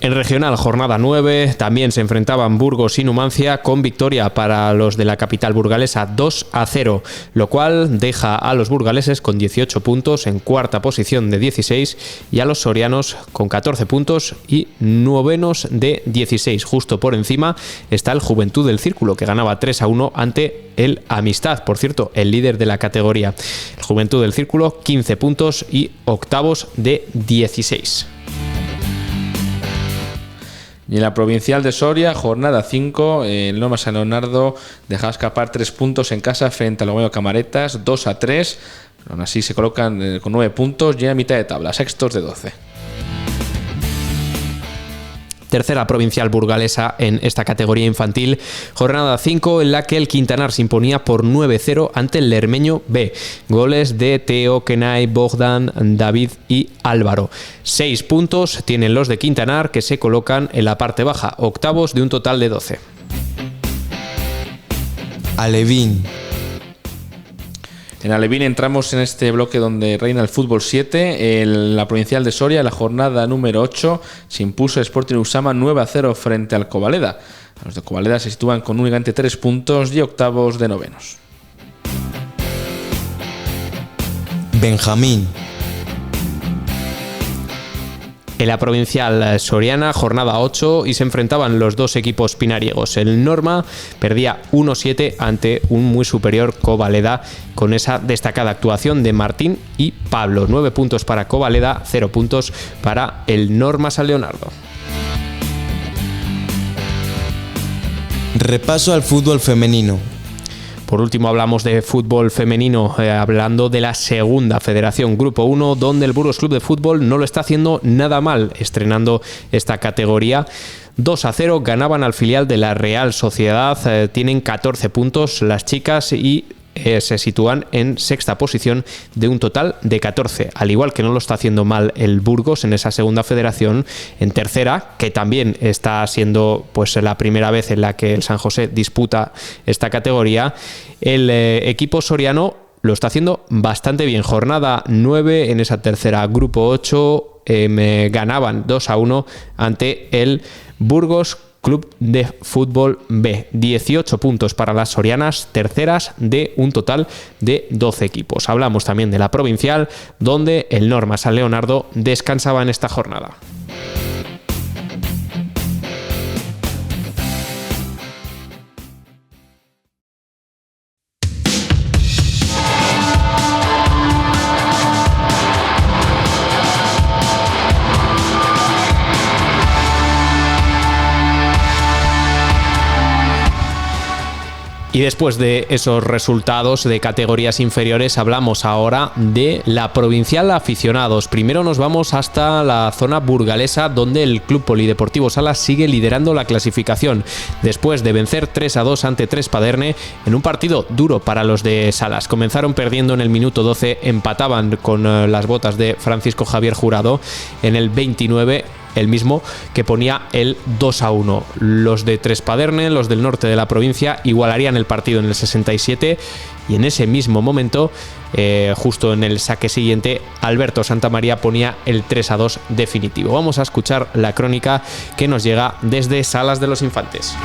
En regional, jornada 9, también se enfrentaban Burgos y Numancia con victoria para los de la capital burgalesa 2-0, lo cual deja a los burgaleses con 18 puntos en cuarta posición de 16 y a los sorianos con 14 puntos y novenos de 16. Justo por encima está el Juventud del Círculo, que ganaba 3-1 ante el Amistad, por cierto, el líder de la categoría. El Juventud del Círculo, 15 puntos y octavos de 16. Y en la provincial de Soria, jornada 5, el Norma San Leonardo deja escapar 3 puntos en casa frente al Logroño Camaretas, 2-3. Aún así se colocan con 9 puntos y a mitad de tabla, sextos de 12. Tercera provincial burgalesa en esta categoría infantil, jornada 5 en la que el Quintanar se imponía por 9-0 ante el Lermeño B. Goles de Teo, Kenai, Bogdan, David y Álvaro. 6 puntos tienen los de Quintanar, que se colocan en la parte baja, octavos de un total de 12. Alevín. En Alevín entramos en este bloque donde reina el fútbol 7. En la provincial de Soria, la jornada número 8, se impuso el Sporting Usama 9-0 frente al Covaleda. Los de Covaleda se sitúan con únicamente 3 puntos y octavos de novenos. Benjamín. En la provincial soriana, jornada 8, y se enfrentaban los dos equipos pinariegos. El Norma perdía 1-7 ante un muy superior Covaleda, con esa destacada actuación de Martín y Pablo. 9 puntos para Covaleda, 0 puntos para el Norma San Leonardo. Repaso al fútbol femenino. Por último hablamos de fútbol femenino, hablando de la segunda federación, Grupo 1, donde el Burgos Club de Fútbol no lo está haciendo nada mal, estrenando esta categoría. 2-0 ganaban al filial de la Real Sociedad, tienen 14 puntos las chicas y se sitúan en sexta posición de un total de 14, al igual que no lo está haciendo mal el Burgos en esa segunda federación. En tercera, que también está siendo pues la primera vez en la que el San José disputa esta categoría, el equipo soriano lo está haciendo bastante bien. Jornada 9 en esa tercera, Grupo 8, ganaban 2-1 ante el Burgos Club de Fútbol B. 18 puntos para las sorianas, terceras de un total de 12 equipos. Hablamos también de la provincial, donde el Norma San Leonardo descansaba en esta jornada. Y después de esos resultados de categorías inferiores, hablamos ahora de la provincial aficionados. Primero nos vamos hasta la zona burgalesa, donde el Club Polideportivo Salas sigue liderando la clasificación, después de vencer 3-2 ante Trespaderne en un partido duro para los de Salas. Comenzaron perdiendo en el minuto 12, empataban con las botas de Francisco Javier Jurado en el 29 el mismo que ponía el 2-1. Los de Trespaderne, los del norte de la provincia, igualarían el partido en el 67 y en ese mismo momento, justo en el saque siguiente, Alberto Santamaría ponía el 3-2 definitivo. Vamos a escuchar la crónica que nos llega desde Salas de los Infantes.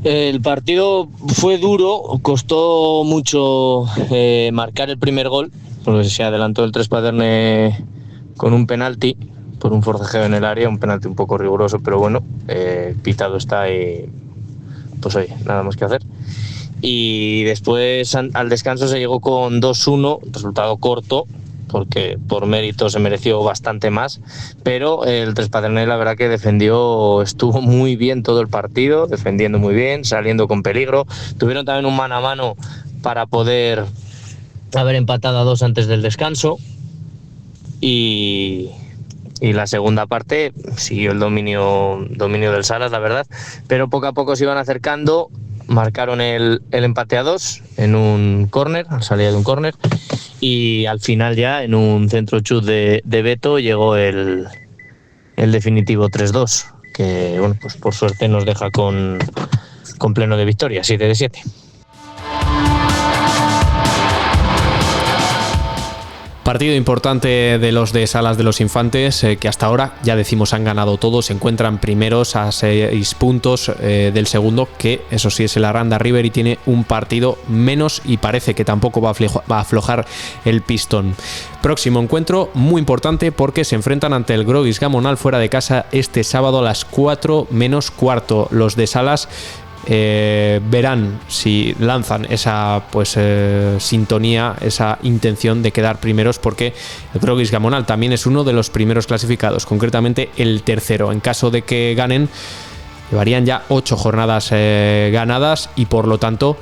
El partido fue duro, costó mucho marcar el primer gol, porque se adelantó el Trespaderne con un penalti, por un forcejeo en el área, un penalti un poco riguroso, pero bueno, pitado está y pues oye, nada más que hacer. Y después al descanso se llegó con 2-1, resultado corto, porque por mérito se mereció bastante más, pero el Trespaderne la verdad que estuvo muy bien todo el partido, defendiendo muy bien, saliendo con peligro. Tuvieron también un mano a mano para poder haber empatado a 2 antes del descanso y la segunda parte siguió el dominio del Salas, la verdad, pero poco a poco se iban acercando. Marcaron el empate a 2 en un córner, a salida de un córner, y al final ya en un centro chut de Beto llegó el definitivo 3-2, que bueno, pues por suerte nos deja con pleno de victoria, 7-7. Partido importante de los de Salas de los Infantes, que hasta ahora, ya decimos, han ganado todos, se encuentran primeros a 6 puntos del segundo, que eso sí es el Aranda River y tiene un partido menos y parece que tampoco va a aflojar el pistón. Próximo encuentro muy importante porque se enfrentan ante el Groguis Gamonal fuera de casa este sábado a las 4:15. Los de Salas verán si lanzan esa sintonía, esa intención de quedar primeros, porque el Groguis Gamonal también es uno de los primeros clasificados, concretamente el tercero. En caso de que ganen, llevarían ya 8 jornadas ganadas y por lo tanto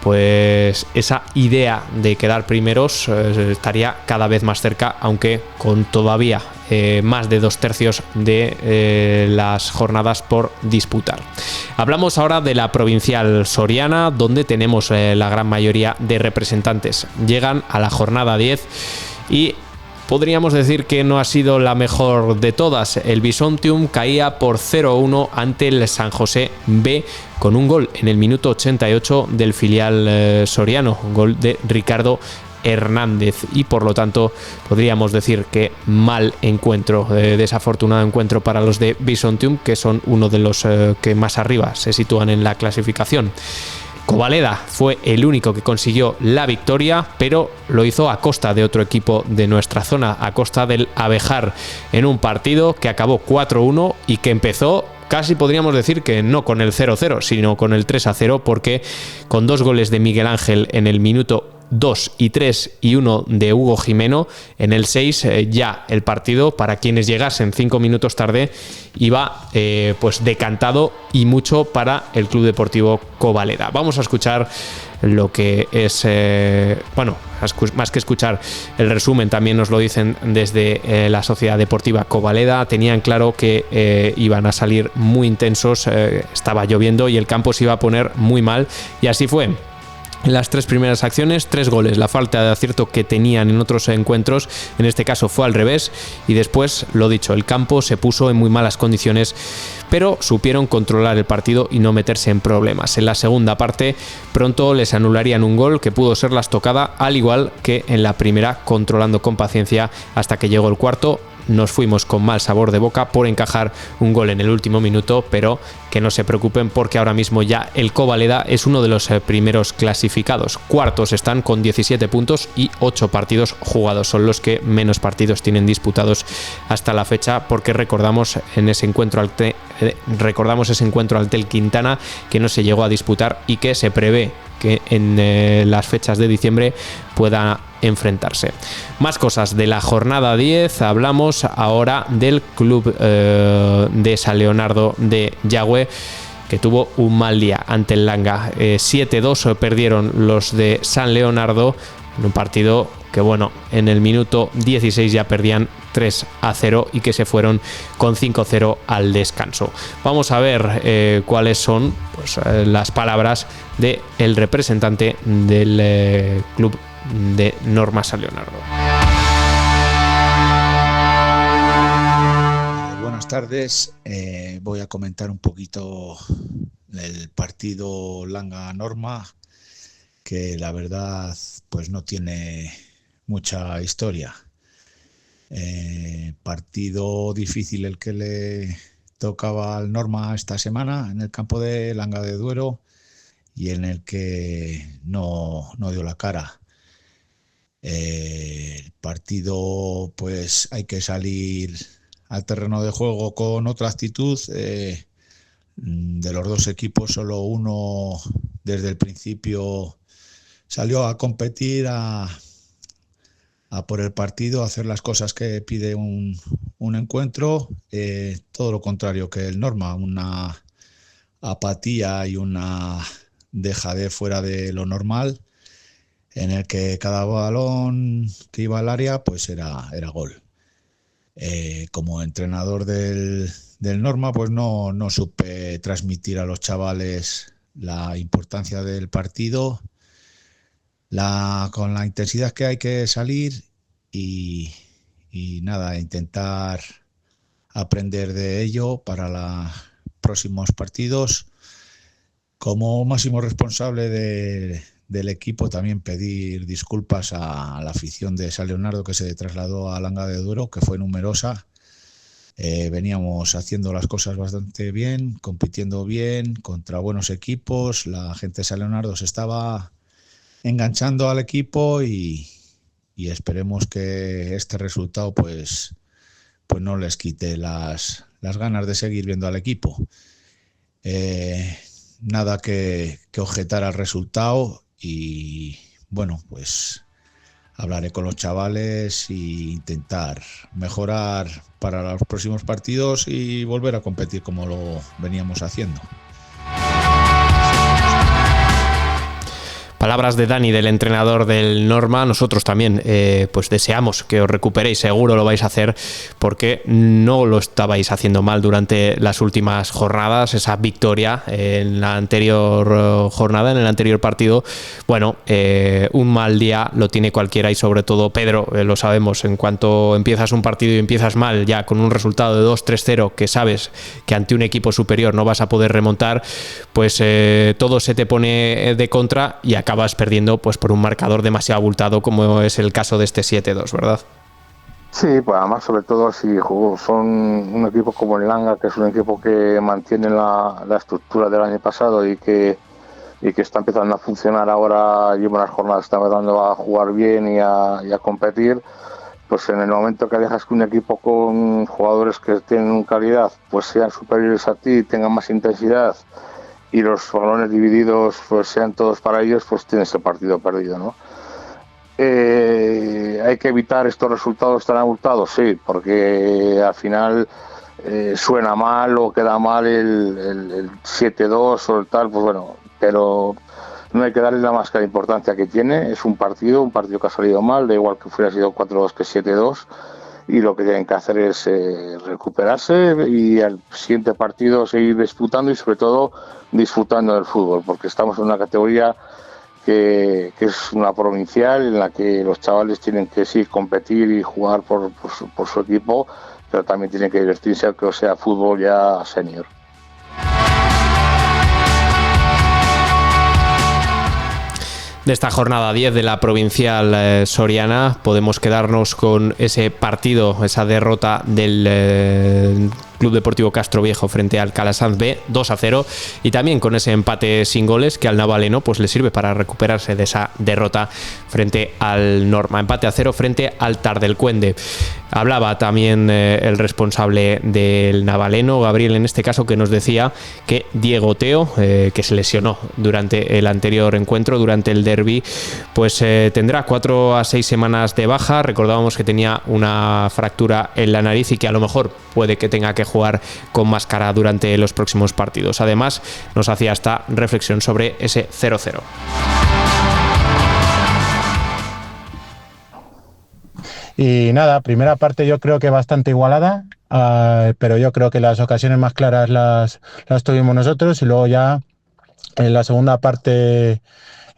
pues esa idea de quedar primeros estaría cada vez más cerca, aunque con todavía más de 2/3 de las jornadas por disputar. Hablamos ahora de la provincial soriana, donde tenemos la gran mayoría de representantes. Llegan a la jornada 10 y podríamos decir que no ha sido la mejor de todas. El Bisontium caía por 0-1 ante el San José B con un gol en el minuto 88 del filial soriano, un gol de Ricardo Hernández, y por lo tanto podríamos decir que mal encuentro, desafortunado encuentro para los de Bisontium, que son uno de los que más arriba se sitúan en la clasificación. Covaleda fue el único que consiguió la victoria, pero lo hizo a costa de otro equipo de nuestra zona, a costa del Abejar, en un partido que acabó 4-1 y que empezó casi podríamos decir que no con el 0-0, sino con el 3-0, porque con 2 goles de Miguel Ángel en el minuto 2 y 3 y 1 de Hugo Jimeno, en el 6 ya el partido, para quienes llegasen 5 minutos tarde, iba pues decantado, y mucho para el Club Deportivo Covaleda. Vamos a escuchar lo que es, más que escuchar el resumen, también nos lo dicen desde la Sociedad Deportiva Covaleda. Tenían claro que iban a salir muy intensos, estaba lloviendo y el campo se iba a poner muy mal, y así fue. En las 3 primeras acciones, 3 goles. La falta de acierto que tenían en otros encuentros, en este caso fue al revés, y después, lo dicho, el campo se puso en muy malas condiciones, pero supieron controlar el partido y no meterse en problemas. En la segunda parte, pronto les anularían un gol que pudo ser la estocada, al igual que en la primera, controlando con paciencia hasta que llegó el cuarto. Nos fuimos con mal sabor de boca por encajar un gol en el último minuto, pero que no se preocupen, porque ahora mismo ya el Covaleda es uno de los primeros clasificados. Cuartos están con 17 puntos y 8 partidos jugados. Son los que menos partidos tienen disputados hasta la fecha, porque recordamos ese encuentro ante el Quintana, que no se llegó a disputar y que se prevé que en las fechas de diciembre pueda enfrentarse. Más cosas de la jornada 10. Hablamos ahora del club de San Leonardo de Yagüe, que tuvo un mal día ante el Langa. 7-2 perdieron los de San Leonardo en un partido que, bueno, en el minuto 16 ya perdían 3-0 y que se fueron con 5-0 al descanso. Vamos a ver cuáles son pues, las palabras del representante del club de Norma San Leonardo. Buenas tardes, voy a comentar un poquito el partido Langa-Norma, que la verdad pues no tiene mucha historia. Partido difícil el que le tocaba al Norma esta semana en el campo de Langa de Duero y en el que no dio la cara. El partido pues hay que salir al terreno de juego con otra actitud. De los dos equipos solo uno desde el principio salió a competir, a por el partido, a hacer las cosas que pide un encuentro. Todo lo contrario que el Norma, una apatía y una dejadez fuera de lo normal, en el que cada balón que iba al área pues era gol. Como entrenador del Norma pues no supe transmitir a los chavales la importancia del partido, con la intensidad que hay que salir y nada, intentar aprender de ello para los próximos partidos. Como máximo responsable del equipo, también pedir disculpas a la afición de San Leonardo que se trasladó a Langa de Duero, que fue numerosa. Veníamos haciendo las cosas bastante bien, compitiendo bien contra buenos equipos. La gente de San Leonardo se estaba enganchando al equipo y esperemos que este resultado pues no les quite las ganas de seguir viendo al equipo. Nada que objetar al resultado y bueno, pues hablaré con los chavales e intentar mejorar para los próximos partidos y volver a competir como lo veníamos haciendo. Palabras de Dani, del entrenador del Norma. Nosotros también pues deseamos que os recuperéis, seguro lo vais a hacer porque no lo estabais haciendo mal durante las últimas jornadas. Esa victoria en la anterior jornada, en el anterior partido, bueno, un mal día lo tiene cualquiera y sobre todo Pedro, lo sabemos, en cuanto empiezas un partido y empiezas mal ya con un resultado de 2-3-0 que sabes que ante un equipo superior no vas a poder remontar, pues todo se te pone de contra y acabas perdiendo pues por un marcador demasiado abultado como es el caso de este 7-2, ¿verdad? Sí, pues además sobre todo si son un equipo como el Langa, que es un equipo que mantiene la estructura del año pasado y que está empezando a funcionar ahora, lleva unas jornadas, está empezando a jugar bien y a competir, pues en el momento que dejas que un equipo con jugadores que tienen calidad pues sean superiores a ti, tengan más intensidad y los balones divididos pues sean todos para ellos, pues tienes el partido perdido, ¿no? Hay que evitar estos resultados tan abultados, sí, porque al final suena mal o queda mal el 7-2 o el tal, pues bueno, pero no hay que darle la más que la importancia que tiene. Es un partido que ha salido mal, da igual que hubiera sido 4-2 que 7-2, y lo que tienen que hacer es recuperarse y al siguiente partido seguir disputando y sobre todo disfrutando del fútbol, porque estamos en una categoría que es una provincial en la que los chavales tienen que sí competir y jugar por su equipo, pero también tienen que divertirse, aunque sea fútbol ya senior. De esta jornada 10 de la provincial soriana podemos quedarnos con ese partido, esa derrota del Club Deportivo Castroviejo frente al Calasanz B, 2-0, y también con ese empate sin goles que al Navaleno pues le sirve para recuperarse de esa derrota frente al Norma. Empate a 0 frente al Tardelcuende. Hablaba también el responsable del Navaleno, Gabriel en este caso, que nos decía que Diego Teo, que se lesionó durante el anterior encuentro, durante el derbi, pues tendrá 4 a 6 semanas de baja. Recordábamos que tenía una fractura en la nariz y que a lo mejor puede que tenga que jugar con máscara durante los próximos partidos. Además, nos hacía esta reflexión sobre ese 0-0. Y nada, primera parte yo creo que bastante igualada, pero yo creo que las ocasiones más claras las tuvimos nosotros, y luego ya en la segunda parte,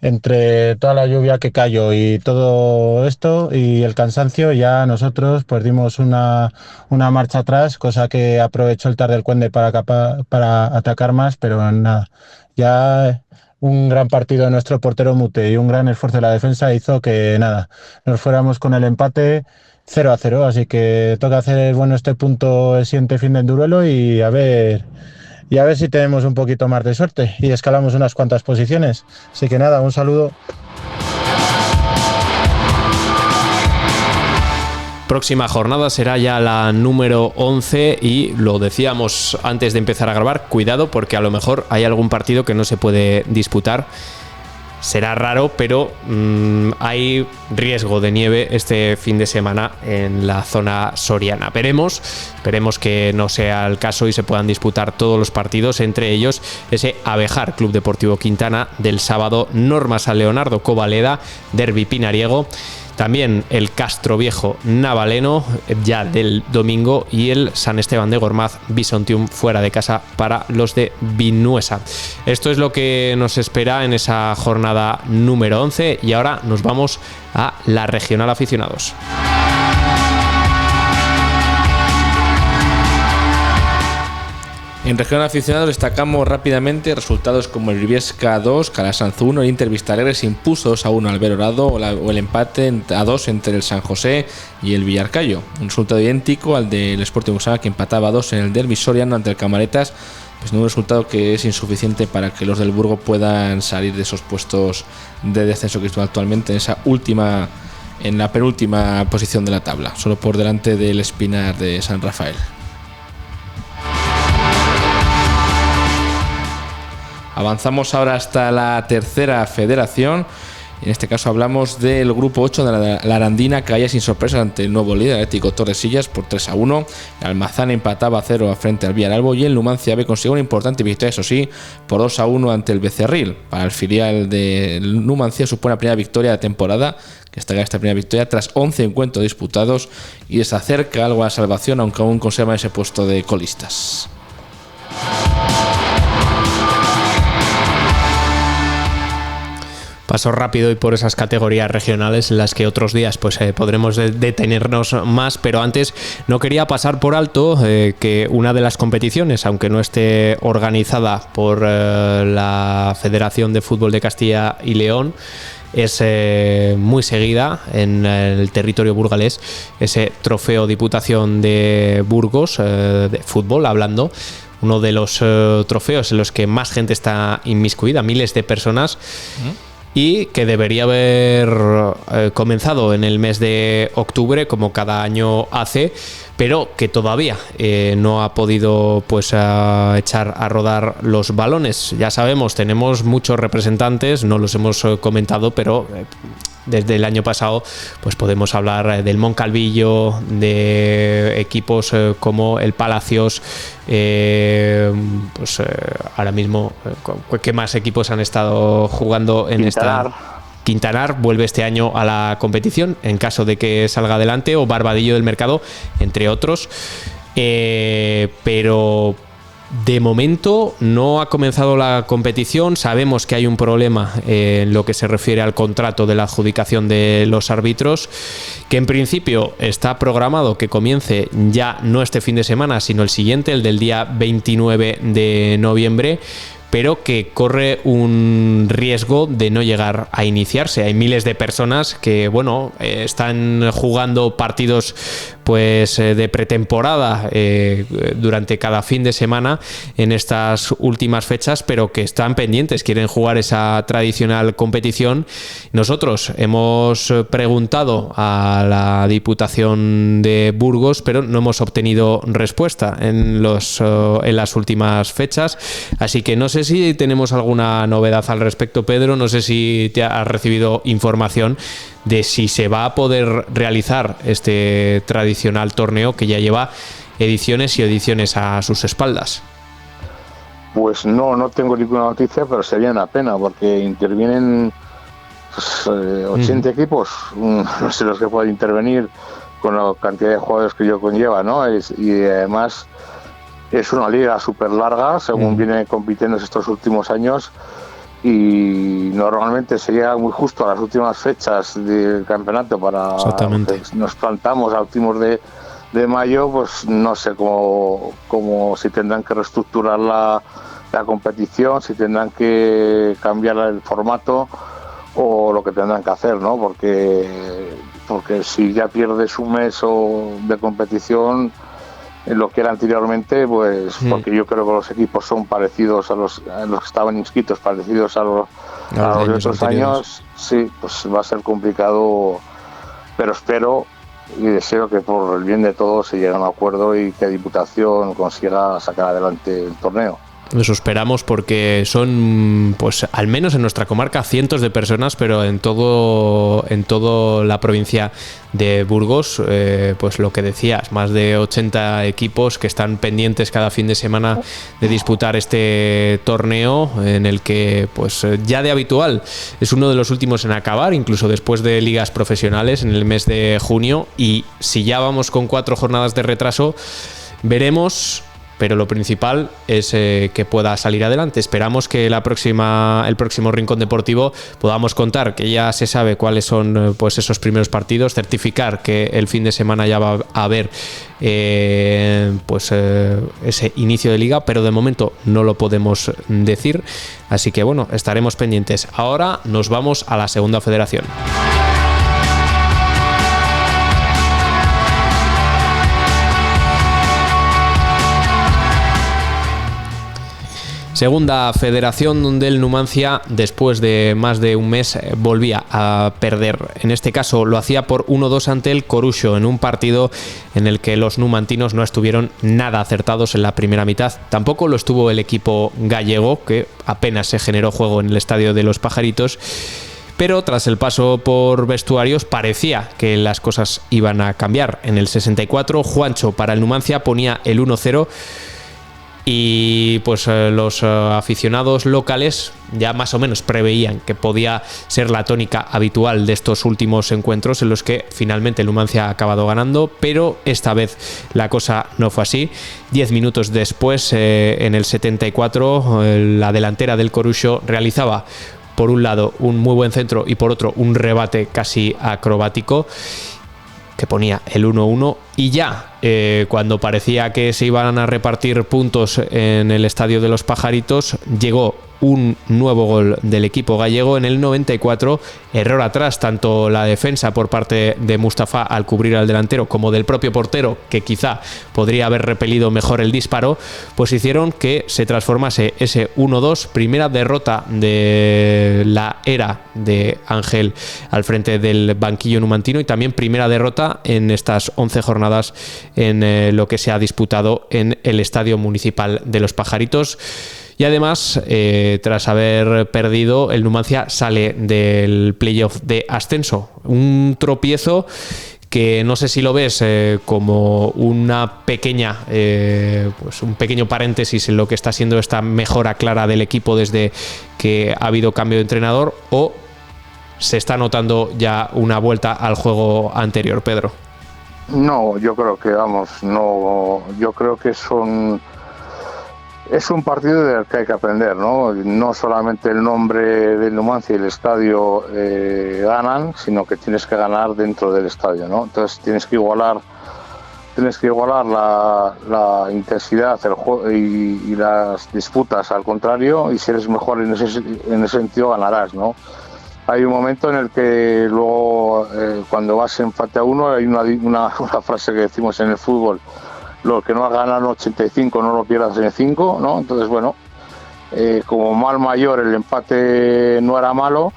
entre toda la lluvia que cayó y todo esto y el cansancio, ya nosotros pues dimos una marcha atrás, cosa que aprovechó el Tar del Cuende para atacar más, pero nada, ya un gran partido de nuestro portero Mute y un gran esfuerzo de la defensa hizo que nada, nos fuéramos con el empate 0-0, así que toca hacer bueno este punto el siguiente fin del Duruelo y a ver si tenemos un poquito más de suerte y escalamos unas cuantas posiciones. Así que nada, un saludo. Próxima jornada será ya la número 11 y lo decíamos antes de empezar a grabar, cuidado porque a lo mejor hay algún partido que no se puede disputar. Será raro, pero hay riesgo de nieve este fin de semana en la zona soriana. Esperemos que no sea el caso y se puedan disputar todos los partidos, entre ellos ese Abejar Club Deportivo Quintana del sábado, Norma San Leonardo Covaleda, Derbi Pinariego. También el Castro Viejo Navaleno ya del domingo y el San Esteban de Gormaz Bisontium fuera de casa para los de Vinuesa. Esto es lo que nos espera en esa jornada número 11 y ahora nos vamos a la Regional Aficionados. En Regional Aficionados destacamos rápidamente resultados como el Briviesca 2, Calasanz 1, el Inter Vistalegre se impuso 2-1 al Berorado o el empate a 2 entre el San José y el Villarcayo. Un resultado idéntico al del Sporting Usana que empataba a 2 en el derbi soriano ante el Camaretas, pues un resultado que es insuficiente para que los del Burgo puedan salir de esos puestos de descenso que están actualmente en la penúltima posición de la tabla, solo por delante del Espinar de San Rafael. Avanzamos ahora hasta la tercera federación. En este caso hablamos del grupo 8 de la Arandina, que caía sin sorpresa ante el nuevo líder Atlético Tordesillas por 3-1. El Almazán empataba a 0 frente al Villaralbo y el Numancia B consiguió una importante victoria, eso sí, por 2-1 ante el Becerril. Para el filial del Numancia supone la primera victoria de la temporada, que destaca esta primera victoria tras 11 encuentros disputados y se acerca algo a la salvación, aunque aún conserva ese puesto de colistas. Paso rápido y por esas categorías regionales en las que otros días pues podremos detenernos más, pero antes no quería pasar por alto que una de las competiciones, aunque no esté organizada por la Federación de Fútbol de Castilla y León, es muy seguida en el territorio burgalés, ese trofeo Diputación de Burgos de fútbol, hablando, uno de los trofeos en los que más gente está inmiscuida, miles de personas. Y que debería haber comenzado en el mes de octubre, como cada año hace, pero que todavía no ha podido pues echar a rodar los balones. Ya sabemos, tenemos muchos representantes, no los hemos comentado, pero desde el año pasado pues podemos hablar del Moncalvillo, de equipos como el Palacios, ahora mismo ¿qué más equipos han estado jugando en esta? Quintanar vuelve este año a la competición en caso de que salga adelante, o Barbadillo del Mercado, entre otros, pero de momento no ha comenzado la competición. Sabemos que hay un problema en lo que se refiere al contrato de la adjudicación de los árbitros, que en principio está programado que comience ya no este fin de semana, sino el siguiente, el del día 29 de noviembre, pero que corre un riesgo de no llegar a iniciarse. Hay miles de personas que, bueno, están jugando partidos pues de pretemporada durante cada fin de semana en estas últimas fechas, pero que están pendientes, quieren jugar esa tradicional competición. Nosotros hemos preguntado a la Diputación de Burgos, pero no hemos obtenido respuesta en las últimas fechas, así que no sé si tenemos alguna novedad al respecto, Pedro. No sé si te has recibido información de si se va a poder realizar este tradicional torneo que ya lleva ediciones y ediciones a sus espaldas. Pues no tengo ninguna noticia, pero sería una pena porque intervienen 80 equipos, no sé los que pueden intervenir, con la cantidad de jugadores que ello conlleva, ¿no? Y además es una liga súper larga, según viene compitiendo estos últimos años, y normalmente se llega muy justo a las últimas fechas del campeonato para nos plantamos a últimos de mayo, pues no sé cómo si tendrán que reestructurar la competición, si tendrán que cambiar el formato o lo que tendrán que hacer, ¿no? Porque si ya pierdes un mes de competición en lo que era anteriormente, pues porque yo creo que los equipos son parecidos a los que estaban inscritos, parecidos a los de otros años, sí, pues va a ser complicado, pero espero y deseo que por el bien de todos se llegue a un acuerdo y que Diputación consiga sacar adelante el torneo. Eso esperamos, porque son, pues al menos en nuestra comarca, cientos de personas, pero en toda la provincia de Burgos, pues lo que decías, más de 80 equipos que están pendientes cada fin de semana de disputar este torneo, en el que pues ya de habitual es uno de los últimos en acabar, incluso después de ligas profesionales en el mes de junio, y si ya vamos con 4 jornadas de retraso, veremos. Pero lo principal es que pueda salir adelante. Esperamos que el próximo Rincón Deportivo podamos contar que ya se sabe cuáles son pues esos primeros partidos, certificar que el fin de semana ya va a haber ese inicio de liga, pero de momento no lo podemos decir. Así que bueno, estaremos pendientes. Ahora nos vamos a la Segunda Federación. Segunda Federación, donde el Numancia, después de más de un mes, volvía a perder. En este caso lo hacía por 1-2 ante el Coruxo, en un partido en el que los numantinos no estuvieron nada acertados en la primera mitad. Tampoco lo estuvo el equipo gallego, que apenas se generó juego en el Estadio de los Pajaritos. Pero tras el paso por vestuarios parecía que las cosas iban a cambiar. En el 64, Juancho para el Numancia ponía el 1-0. Y pues los aficionados locales ya más o menos preveían que podía ser la tónica habitual de estos últimos encuentros, en los que finalmente el Numancia ha acabado ganando, pero esta vez la cosa no fue así. 10 minutos después, en el 74, la delantera del Coruxo realizaba por un lado un muy buen centro y por otro un rebate casi acrobático que ponía el 1-1, y ya cuando parecía que se iban a repartir puntos en el Estadio de los Pajaritos, llegó un nuevo gol del equipo gallego en el 94. Error atrás, tanto la defensa por parte de Mustafa al cubrir al delantero como del propio portero, que quizá podría haber repelido mejor el disparo, pues hicieron que se transformase ese 1-2, primera derrota de la era de Ángel al frente del banquillo numantino, y también primera derrota en estas 11 jornadas en lo que se ha disputado en el Estadio Municipal de los Pajaritos. Y además, tras haber perdido, el Numancia sale del playoff de ascenso. Un tropiezo que no sé si lo ves como una pequeña, pues un pequeño paréntesis en lo que está siendo esta mejora clara del equipo desde que ha habido cambio de entrenador, o se está notando ya una vuelta al juego anterior, Pedro. No, yo creo que yo creo que es un partido del que hay que aprender, ¿no? No solamente el nombre del Numancia y el estadio ganan, sino que tienes que ganar dentro del estadio, ¿no? Entonces tienes que igualar la intensidad, el juego y las disputas al contrario, y si eres mejor en ese sentido ganarás, ¿no? Hay un momento en el que luego cuando vas empate a 1 hay una frase que decimos en el fútbol: lo que no has ganado en 85 no lo pierdas en el 5, ¿no? Entonces, bueno, como mal mayor el empate no era malo,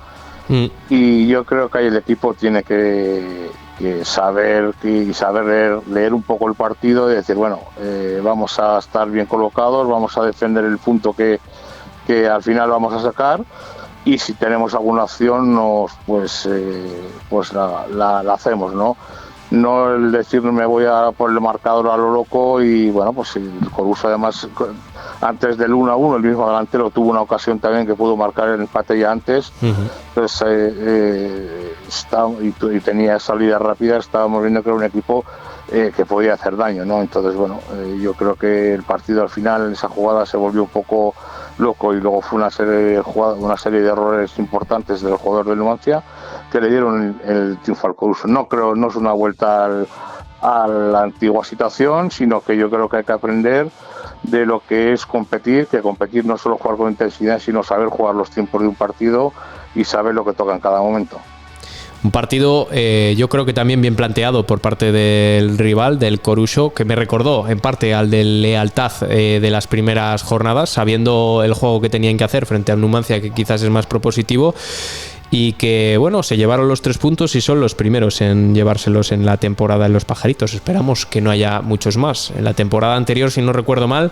y yo creo que ahí el equipo tiene que saber leer un poco el partido y decir, bueno, vamos a estar bien colocados, vamos a defender el punto que al final vamos a sacar, y si tenemos alguna opción pues la hacemos, ¿no? No el decir me voy a por el marcador a lo loco. Y bueno, pues el Coruxo además antes del 1-1 el mismo delantero tuvo una ocasión también que pudo marcar el empate ya antes. Entonces y tenía salidas rápidas, estábamos viendo que era un equipo que podía hacer daño, ¿no? Entonces, bueno, yo creo que el partido al final en esa jugada se volvió un poco loco y luego fue una serie de errores importantes del jugador del Numancia que le dieron el triunfo al Coruso. No es una vuelta a la antigua situación, sino que yo creo que hay que aprender de lo que es competir, que competir no es solo jugar con intensidad, sino saber jugar los tiempos de un partido y saber lo que toca en cada momento. Un partido yo creo que también bien planteado por parte del rival, del Coruso, que me recordó en parte al del Lealtad de las primeras jornadas, sabiendo el juego que tenían que hacer frente al Numancia, que quizás es más propositivo, y que bueno, se llevaron los 3 puntos y son los primeros en llevárselos en la temporada en los Pajaritos. Esperamos que no haya muchos más. En la temporada anterior, si no recuerdo mal,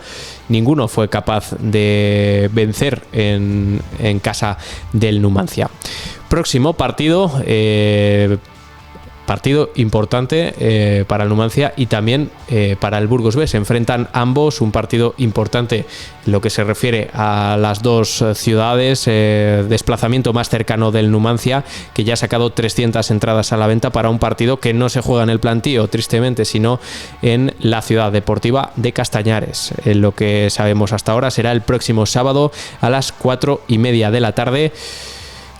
ninguno fue capaz de vencer en casa del Numancia. Próximo partido, partido importante para el Numancia y también para el Burgos B. Se enfrentan ambos, un partido importante en lo que se refiere a las dos ciudades, desplazamiento más cercano del Numancia, que ya ha sacado 300 entradas a la venta para un partido que no se juega en el Plantío, tristemente, sino en la ciudad deportiva de Castañares. Lo que sabemos hasta ahora será el próximo sábado a las 4:30 de la tarde,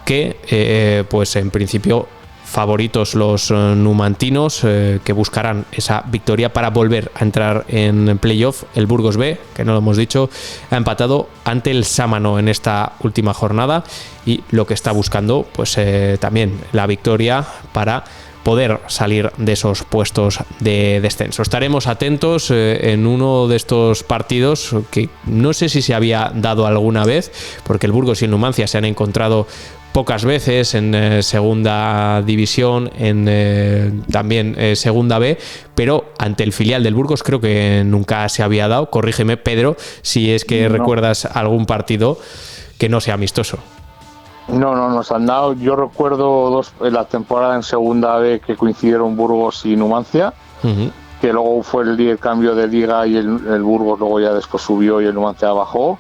que pues en principio favoritos los numantinos, que buscarán esa victoria para volver a entrar en playoff. El Burgos B, que no lo hemos dicho, ha empatado ante el Sámano en esta última jornada y lo que está buscando pues también la victoria para poder salir de esos puestos de descenso. Estaremos atentos en uno de estos partidos que no sé si se había dado alguna vez, porque el Burgos y el Numancia se han encontrado pocas veces en segunda división, en también segunda B, pero ante el filial del Burgos creo que nunca se había dado. Corrígeme, Pedro, si es que recuerdas algún partido que no sea amistoso. No nos han dado. Yo recuerdo 2 en la temporada en segunda B que coincidieron Burgos y Numancia, que luego fue el cambio de liga y el Burgos luego ya después subió y el Numancia bajó.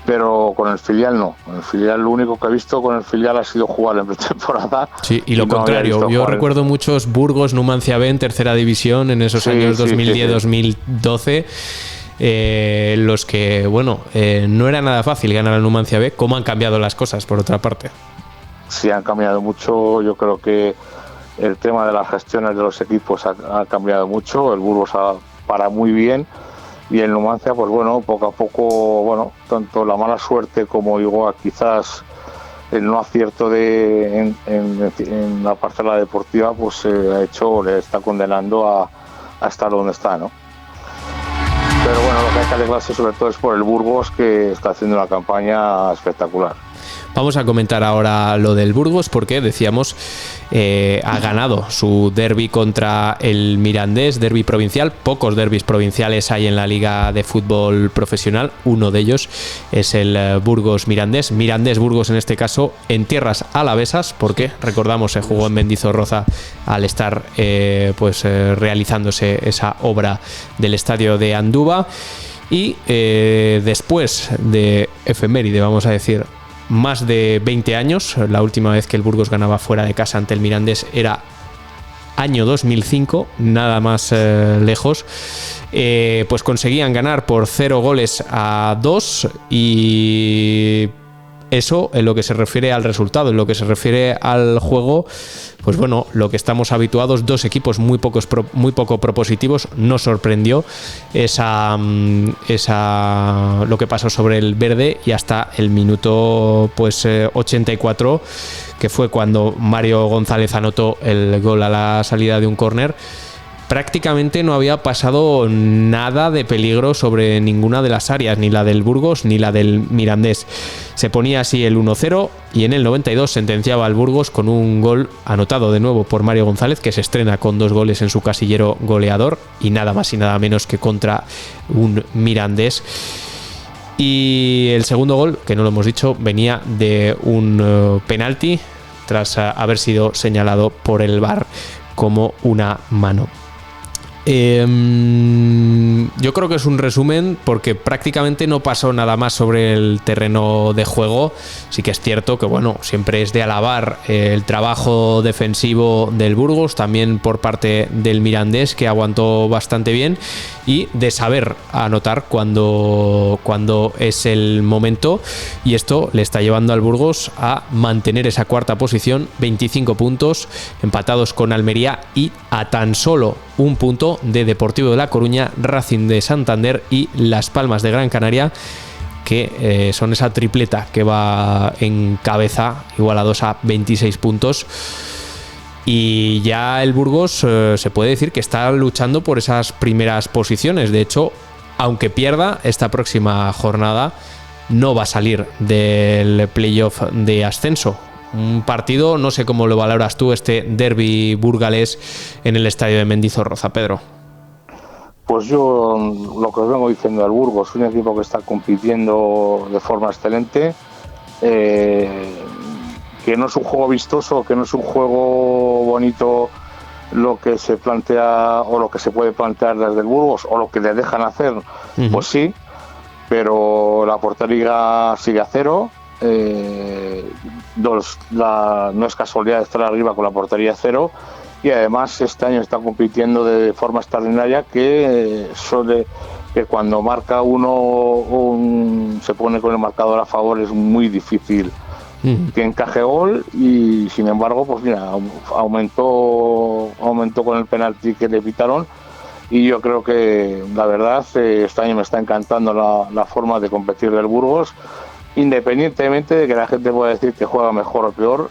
Pero con el filial no. Con el filial, lo único que he visto con el filial ha sido jugar en pretemporada. Sí, y lo contrario. Yo recuerdo muchos Burgos, Numancia B en tercera división en esos años 2010-2012. Los que, bueno, no era nada fácil ganar al Numancia B. ¿Cómo han cambiado las cosas, por otra parte? Sí, han cambiado mucho. Yo creo que el tema de las gestiones de los equipos ha cambiado mucho. El Burgos para muy bien. Y el Numancia, pues bueno, poco a poco, bueno, tanto la mala suerte como igual quizás el no acierto en la parcela deportiva, pues le está condenando a estar donde está, ¿no? Pero bueno, lo que hay que alegrarse sobre todo es por el Burgos, que está haciendo una campaña espectacular. Vamos a comentar ahora lo del Burgos porque decíamos ha ganado su derbi contra el Mirandés, derbi provincial. Pocos derbis provinciales hay en la Liga de Fútbol Profesional. Uno de ellos es el Burgos-Mirandés. Mirandés-Burgos en este caso en tierras alavesas, porque recordamos se jugó en Mendizorroza al estar realizándose esa obra del estadio de Andúba. Y después de efeméride, vamos a decir, más de 20 años, la última vez que el Burgos ganaba fuera de casa ante el Mirandés era año 2005, nada más lejos, pues conseguían ganar por 0-2 y eso en lo que se refiere al resultado. En lo que se refiere al juego, pues bueno, lo que estamos habituados, 2 equipos muy poco propositivos. Nos sorprendió lo que pasó sobre el verde, y hasta el minuto 84, que fue cuando Mario González anotó el gol a la salida de un córner, prácticamente no había pasado nada de peligro sobre ninguna de las áreas, ni la del Burgos ni la del Mirandés. Se ponía así el 1-0 y en el 92 sentenciaba al Burgos con un gol anotado de nuevo por Mario González, que se estrena con 2 goles en su casillero goleador, y nada más y nada menos que contra un Mirandés. Y el segundo gol, que no lo hemos dicho, venía de un penalti tras haber sido señalado por el VAR como una mano. Yo creo que es un resumen porque prácticamente no pasó nada más sobre el terreno de juego. Sí que es cierto que, bueno, siempre es de alabar el trabajo defensivo del Burgos, también por parte del Mirandés, que aguantó bastante bien, y de saber anotar cuando es el momento, y esto le está llevando al Burgos a mantener esa cuarta posición, 25 puntos, empatados con Almería y a tan solo un punto de Deportivo de La Coruña, Racing de Santander y Las Palmas de Gran Canaria, que son esa tripleta que va en cabeza, igualados a 26 puntos. Y ya el Burgos se puede decir que está luchando por esas primeras posiciones. De hecho, aunque pierda esta próxima jornada, no va a salir del playoff de ascenso. Un partido, no sé cómo lo valoras tú, este derbi burgalés en el estadio de Mendizorroza, Pedro. Pues yo lo que os vengo diciendo del Burgos, un equipo que está compitiendo de forma excelente, que no es un juego vistoso, que no es un juego bonito lo que se plantea o lo que se puede plantear desde el Burgos o lo que le dejan hacer, pues sí, pero la portería sigue a cero. No es casualidad estar arriba con la portería a cero, y además este año está compitiendo de forma extraordinaria, que cuando marca uno se pone con el marcador a favor, es muy difícil que encaje gol, y sin embargo pues mira, aumentó con el penalti que le pitaron, y yo creo que la verdad este año me está encantando la forma de competir del Burgos. Independientemente de que la gente pueda decir que juega mejor o peor,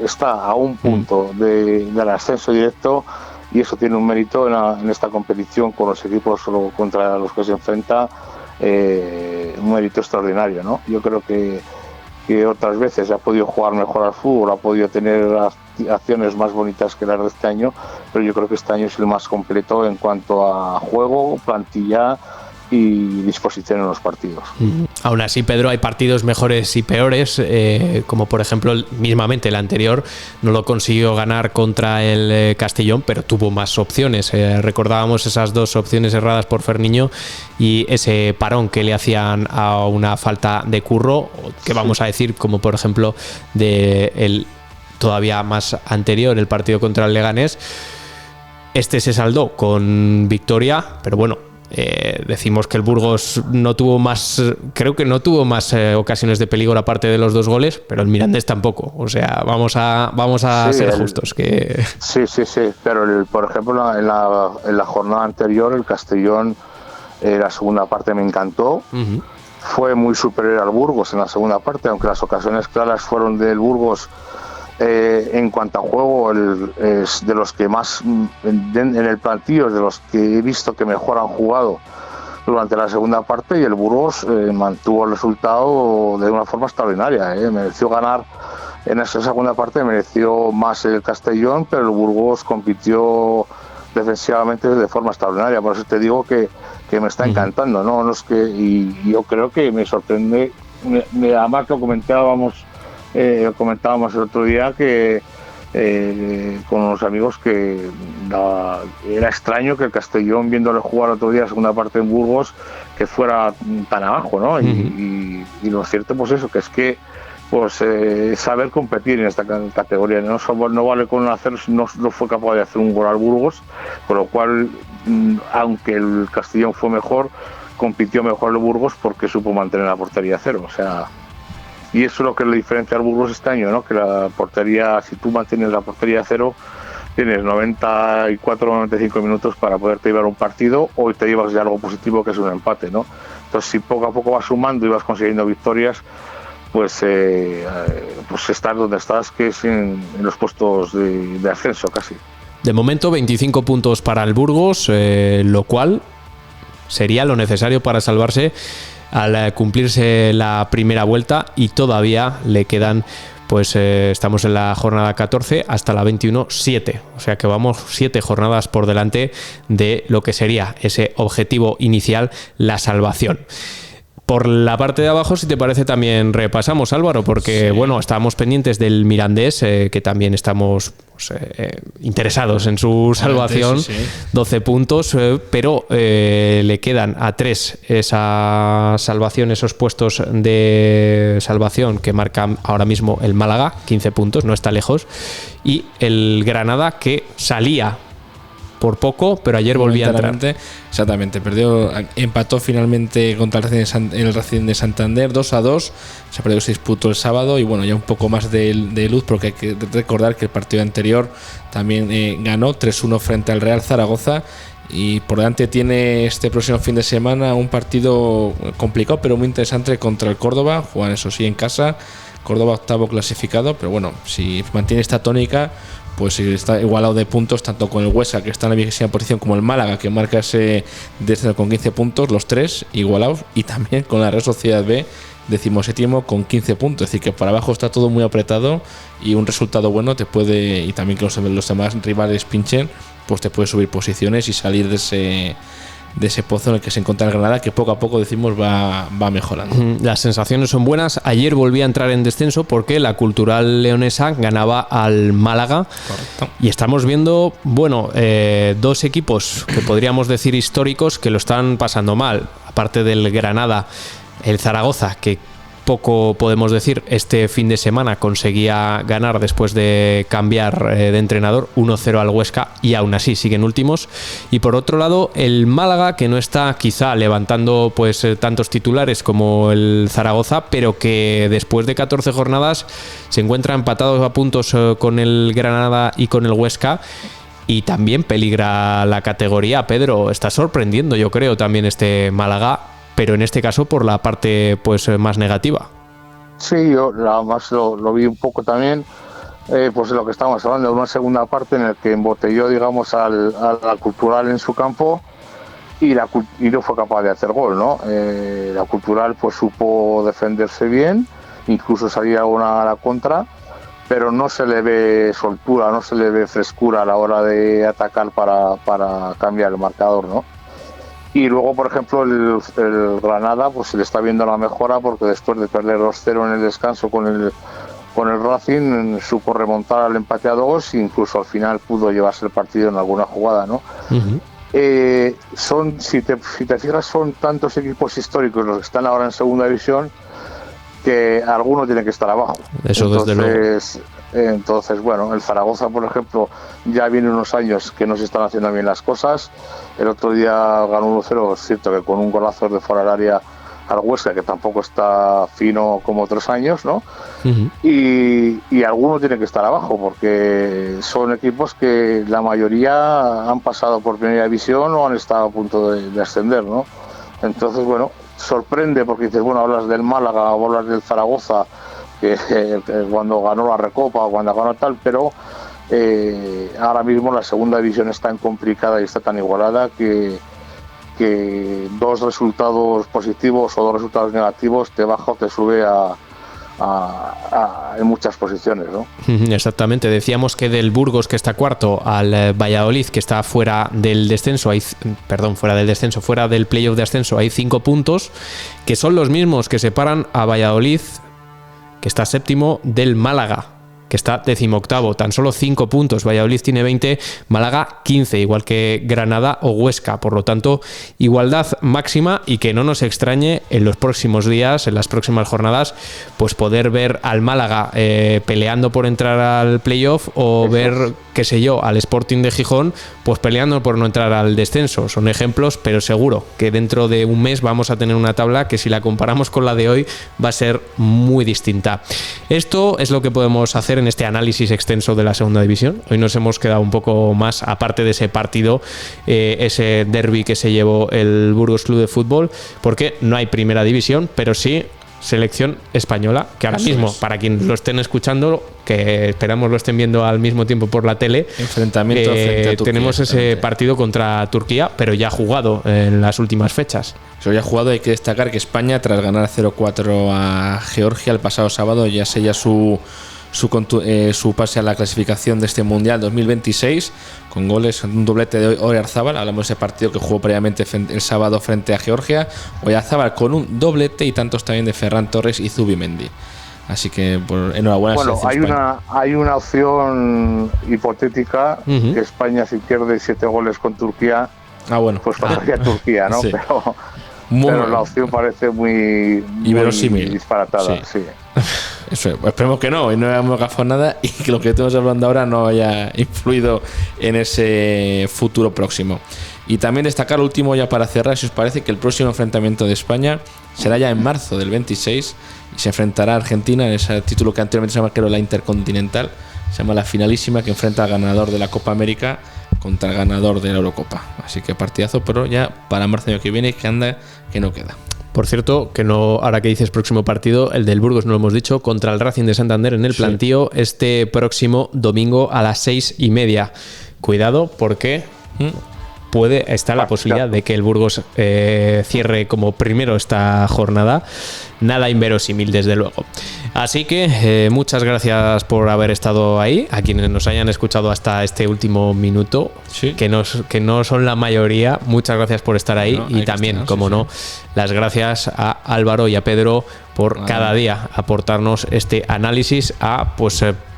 está a un punto del ascenso directo, y eso tiene un mérito en esta competición con los equipos contra los que se enfrenta, un mérito extraordinario, ¿no? Yo creo que otras veces ha podido jugar mejor al fútbol, ha podido tener acciones más bonitas que las de este año, pero yo creo que este año es el más completo en cuanto a juego, plantilla y disposición en los partidos. Aún así, Pedro, hay partidos mejores y peores, como por ejemplo mismamente el anterior no lo consiguió ganar contra el Castellón, pero tuvo más opciones. Recordábamos esas dos opciones erradas por Ferniño y ese parón que le hacían a una falta de Curro, que vamos a decir, como por ejemplo de el todavía más anterior, el partido contra el Leganés. Este se saldó con victoria, pero bueno, decimos que el Burgos no tuvo más, creo que no tuvo más ocasiones de peligro aparte de los dos goles, pero el Mirandés tampoco. O sea, vamos a ser justos. Que... Sí, pero por ejemplo en la jornada anterior el Castellón, la segunda parte me encantó. Fue muy superior al Burgos en la segunda parte, aunque las ocasiones claras fueron del Burgos. En cuanto a juego, es de los que más en el plantillo, de los que he visto que mejor han jugado durante la segunda parte, y el Burgos mantuvo el resultado de una forma extraordinaria. Mereció ganar en esa segunda parte, mereció más el Castellón, pero el Burgos compitió defensivamente de forma extraordinaria. Por eso te digo que me está encantando, ¿no? No es que, y yo creo que me sorprende, además lo comentábamos el otro día que con unos amigos, que era extraño que el Castellón, viéndole jugar otro día la segunda parte en Burgos, que fuera tan abajo, ¿no? Y lo cierto pues eso, que es que pues saber competir en esta categoría, no vale con hacer, no fue capaz de hacer un gol al Burgos, con lo cual aunque el Castellón fue mejor, compitió mejor el Burgos porque supo mantener la portería a cero. O sea, y eso es lo que le diferencia al Burgos este año, ¿no? Que la portería, si tú mantienes la portería a cero, tienes 94-95 minutos para poderte llevar un partido, o te llevas ya algo positivo, que es un empate, ¿no? Entonces, si poco a poco vas sumando y vas consiguiendo victorias, pues estar donde estás, que es en los puestos de ascenso casi. De momento 25 puntos para el Burgos, lo cual sería lo necesario para salvarse al cumplirse la primera vuelta, y todavía le quedan, pues estamos en la jornada 14 hasta la 21, 7. O sea que vamos 7 jornadas por delante de lo que sería ese objetivo inicial, la salvación. Por la parte de abajo, si te parece, también repasamos, Álvaro, porque bueno, estábamos pendientes del Mirandés, que también estamos interesados en su salvación, sí. 12 puntos, pero le quedan a 3 esa salvación, esos puestos de salvación que marca ahora mismo el Málaga, 15 puntos, no está lejos, y el Granada, que salía por poco, pero ayer volvía a entrar. Exactamente, empató finalmente contra el Racing de Santander 2-2, se perdió, se disputó el sábado, y bueno, ya un poco más de luz, porque hay que recordar que el partido anterior también ganó 3-1 frente al Real Zaragoza, y por delante tiene este próximo fin de semana un partido complicado pero muy interesante contra el Córdoba. Juegan, eso sí, en casa. Córdoba octavo clasificado, pero bueno, si mantiene esta tónica, pues está igualado de puntos tanto con el Huesca, que está en la 20ª posición, como el Málaga, que marca ese descenso con 15 puntos, los tres igualados, y también con la Real Sociedad B, 17º, con 15 puntos. Es decir, que por abajo está todo muy apretado, y un resultado bueno te puede, y también que los demás rivales pinchen, pues te puede subir posiciones y salir de ese pozo en el que se encuentra el Granada, que poco a poco, decimos, va mejorando. Las sensaciones son buenas. Ayer volví a entrar en descenso porque la Cultural Leonesa ganaba al Málaga. Correcto. Y estamos viendo, dos equipos que podríamos decir históricos que lo están pasando mal. Aparte del Granada, el Zaragoza, que poco podemos decir, este fin de semana conseguía ganar después de cambiar de entrenador, 1-0 al Huesca, y aún así siguen últimos. Y por otro lado, el Málaga, que no está quizá levantando tantos titulares como el Zaragoza, pero que después de 14 jornadas se encuentra empatados a puntos con el Granada y con el Huesca, y también peligra la categoría. Pedro, está sorprendiendo, yo creo, también este Málaga, pero en este caso por la parte más negativa. Sí, yo además lo vi un poco también, pues de lo que estábamos hablando, de una segunda parte en la que embotelló, digamos, a la Cultural en su campo, y no fue capaz de hacer gol, ¿no? La Cultural pues supo defenderse bien, incluso salir a la contra, pero no se le ve soltura, no se le ve frescura a la hora de atacar para cambiar el marcador, ¿no? Y luego, por ejemplo, el Granada, pues se le está viendo la mejora, porque después de perder 2-0 en el descanso con el Racing, supo remontar al empate a 2, e incluso al final pudo llevarse el partido en alguna jugada, ¿no? Uh-huh. Si te fijas, son tantos equipos históricos los que están ahora en segunda división, que alguno tiene que estar abajo. Eso desde luego. Entonces, bueno, el Zaragoza, por ejemplo, ya viene unos años que no se están haciendo bien las cosas. El otro día ganó 1-0, es cierto que con un golazo de fuera del área al Huesca, que tampoco está fino como otros años, ¿no? Uh-huh. Y alguno tiene que estar abajo, porque son equipos que la mayoría han pasado por primera división o han estado a punto de ascender, ¿no? Entonces, bueno, sorprende, porque dices, bueno, hablas del Málaga o hablas del Zaragoza, que cuando ganó la Recopa o cuando ganó tal, pero ahora mismo la segunda división es tan complicada y está tan igualada que dos resultados positivos o dos resultados negativos te baja o te sube en muchas posiciones, ¿no? Exactamente. Decíamos que del Burgos, que está cuarto, al Valladolid, que está fuera del descenso, fuera del playoff de ascenso, hay 5 puntos, que son los mismos que separan a Valladolid, que está séptimo, del Málaga, que está 18º, tan solo 5 puntos. Valladolid tiene 20, Málaga 15, igual que Granada o Huesca. Por lo tanto, igualdad máxima, y que no nos extrañe en los próximos días, en las próximas jornadas, pues poder ver al Málaga peleando por entrar al playoff, o ver, qué sé yo, al Sporting de Gijón pues peleando por no entrar al descenso. Son ejemplos, pero seguro que dentro de un mes vamos a tener una tabla que, si la comparamos con la de hoy, va a ser muy distinta. Esto es lo que podemos hacer en este análisis extenso de la segunda división. Hoy nos hemos quedado un poco más, aparte de ese partido, ese derbi que se llevó el Burgos Club de Fútbol, porque no hay primera división, pero sí selección española, que ahora mismo, para quien lo estén escuchando, que esperamos lo estén viendo al mismo tiempo por la tele, enfrentamiento frente a Turquía, tenemos ese partido contra Turquía, pero ya jugado en las últimas fechas. Eso ya jugado. Hay que destacar que España, tras ganar 0-4 a Georgia el pasado sábado, ya sella su pase a la clasificación de este Mundial 2026, con goles, un doblete de Oyarzábal. Hablamos de ese partido que jugó previamente el sábado frente a Georgia. Oyarzábal con un doblete, y tantos también de Ferran Torres y Zubimendi. Así que pues, enhorabuena. Bueno, hay una opción hipotética, que España si pierde 7 goles con Turquía, pues pasaría a Turquía, ¿no? Sí. Pero la opción parece muy verosímil, disparatada. Sí. Eso, esperemos que no, y no hayamos gafado nada y que lo que estamos hablando ahora no haya influido en ese futuro próximo. Y también destacar lo último ya para cerrar, si os parece, que el próximo enfrentamiento de España será ya en marzo del 26 y se enfrentará a Argentina en ese título que anteriormente se llama, creo, la Intercontinental, se llama la finalísima, que enfrenta al ganador de la Copa América contra el ganador de la Eurocopa. Así que partidazo, pero ya para marzo del año que viene, que no queda. Por cierto, que no, ahora que dices próximo partido, el del Burgos no lo hemos dicho, contra el Racing de Santander en el Plantío este próximo domingo a las 6:30. Cuidado, porque está la posibilidad de que el Burgos cierre como primero esta jornada. Nada inverosímil, desde luego. Así que muchas gracias por haber estado ahí, a quienes nos hayan escuchado hasta este último minuto, que no son la mayoría. Muchas gracias por estar ahí, y también, las gracias a Álvaro y a Pedro por cada día aportarnos este análisis a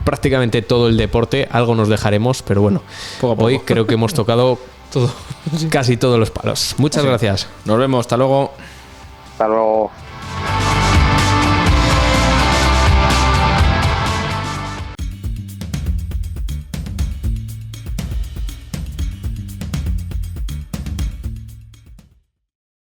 prácticamente todo el deporte. Algo nos dejaremos, pero bueno, poco a poco. Hoy creo que hemos tocado casi todos los palos. Muchas gracias. Nos vemos, hasta luego. Hasta luego.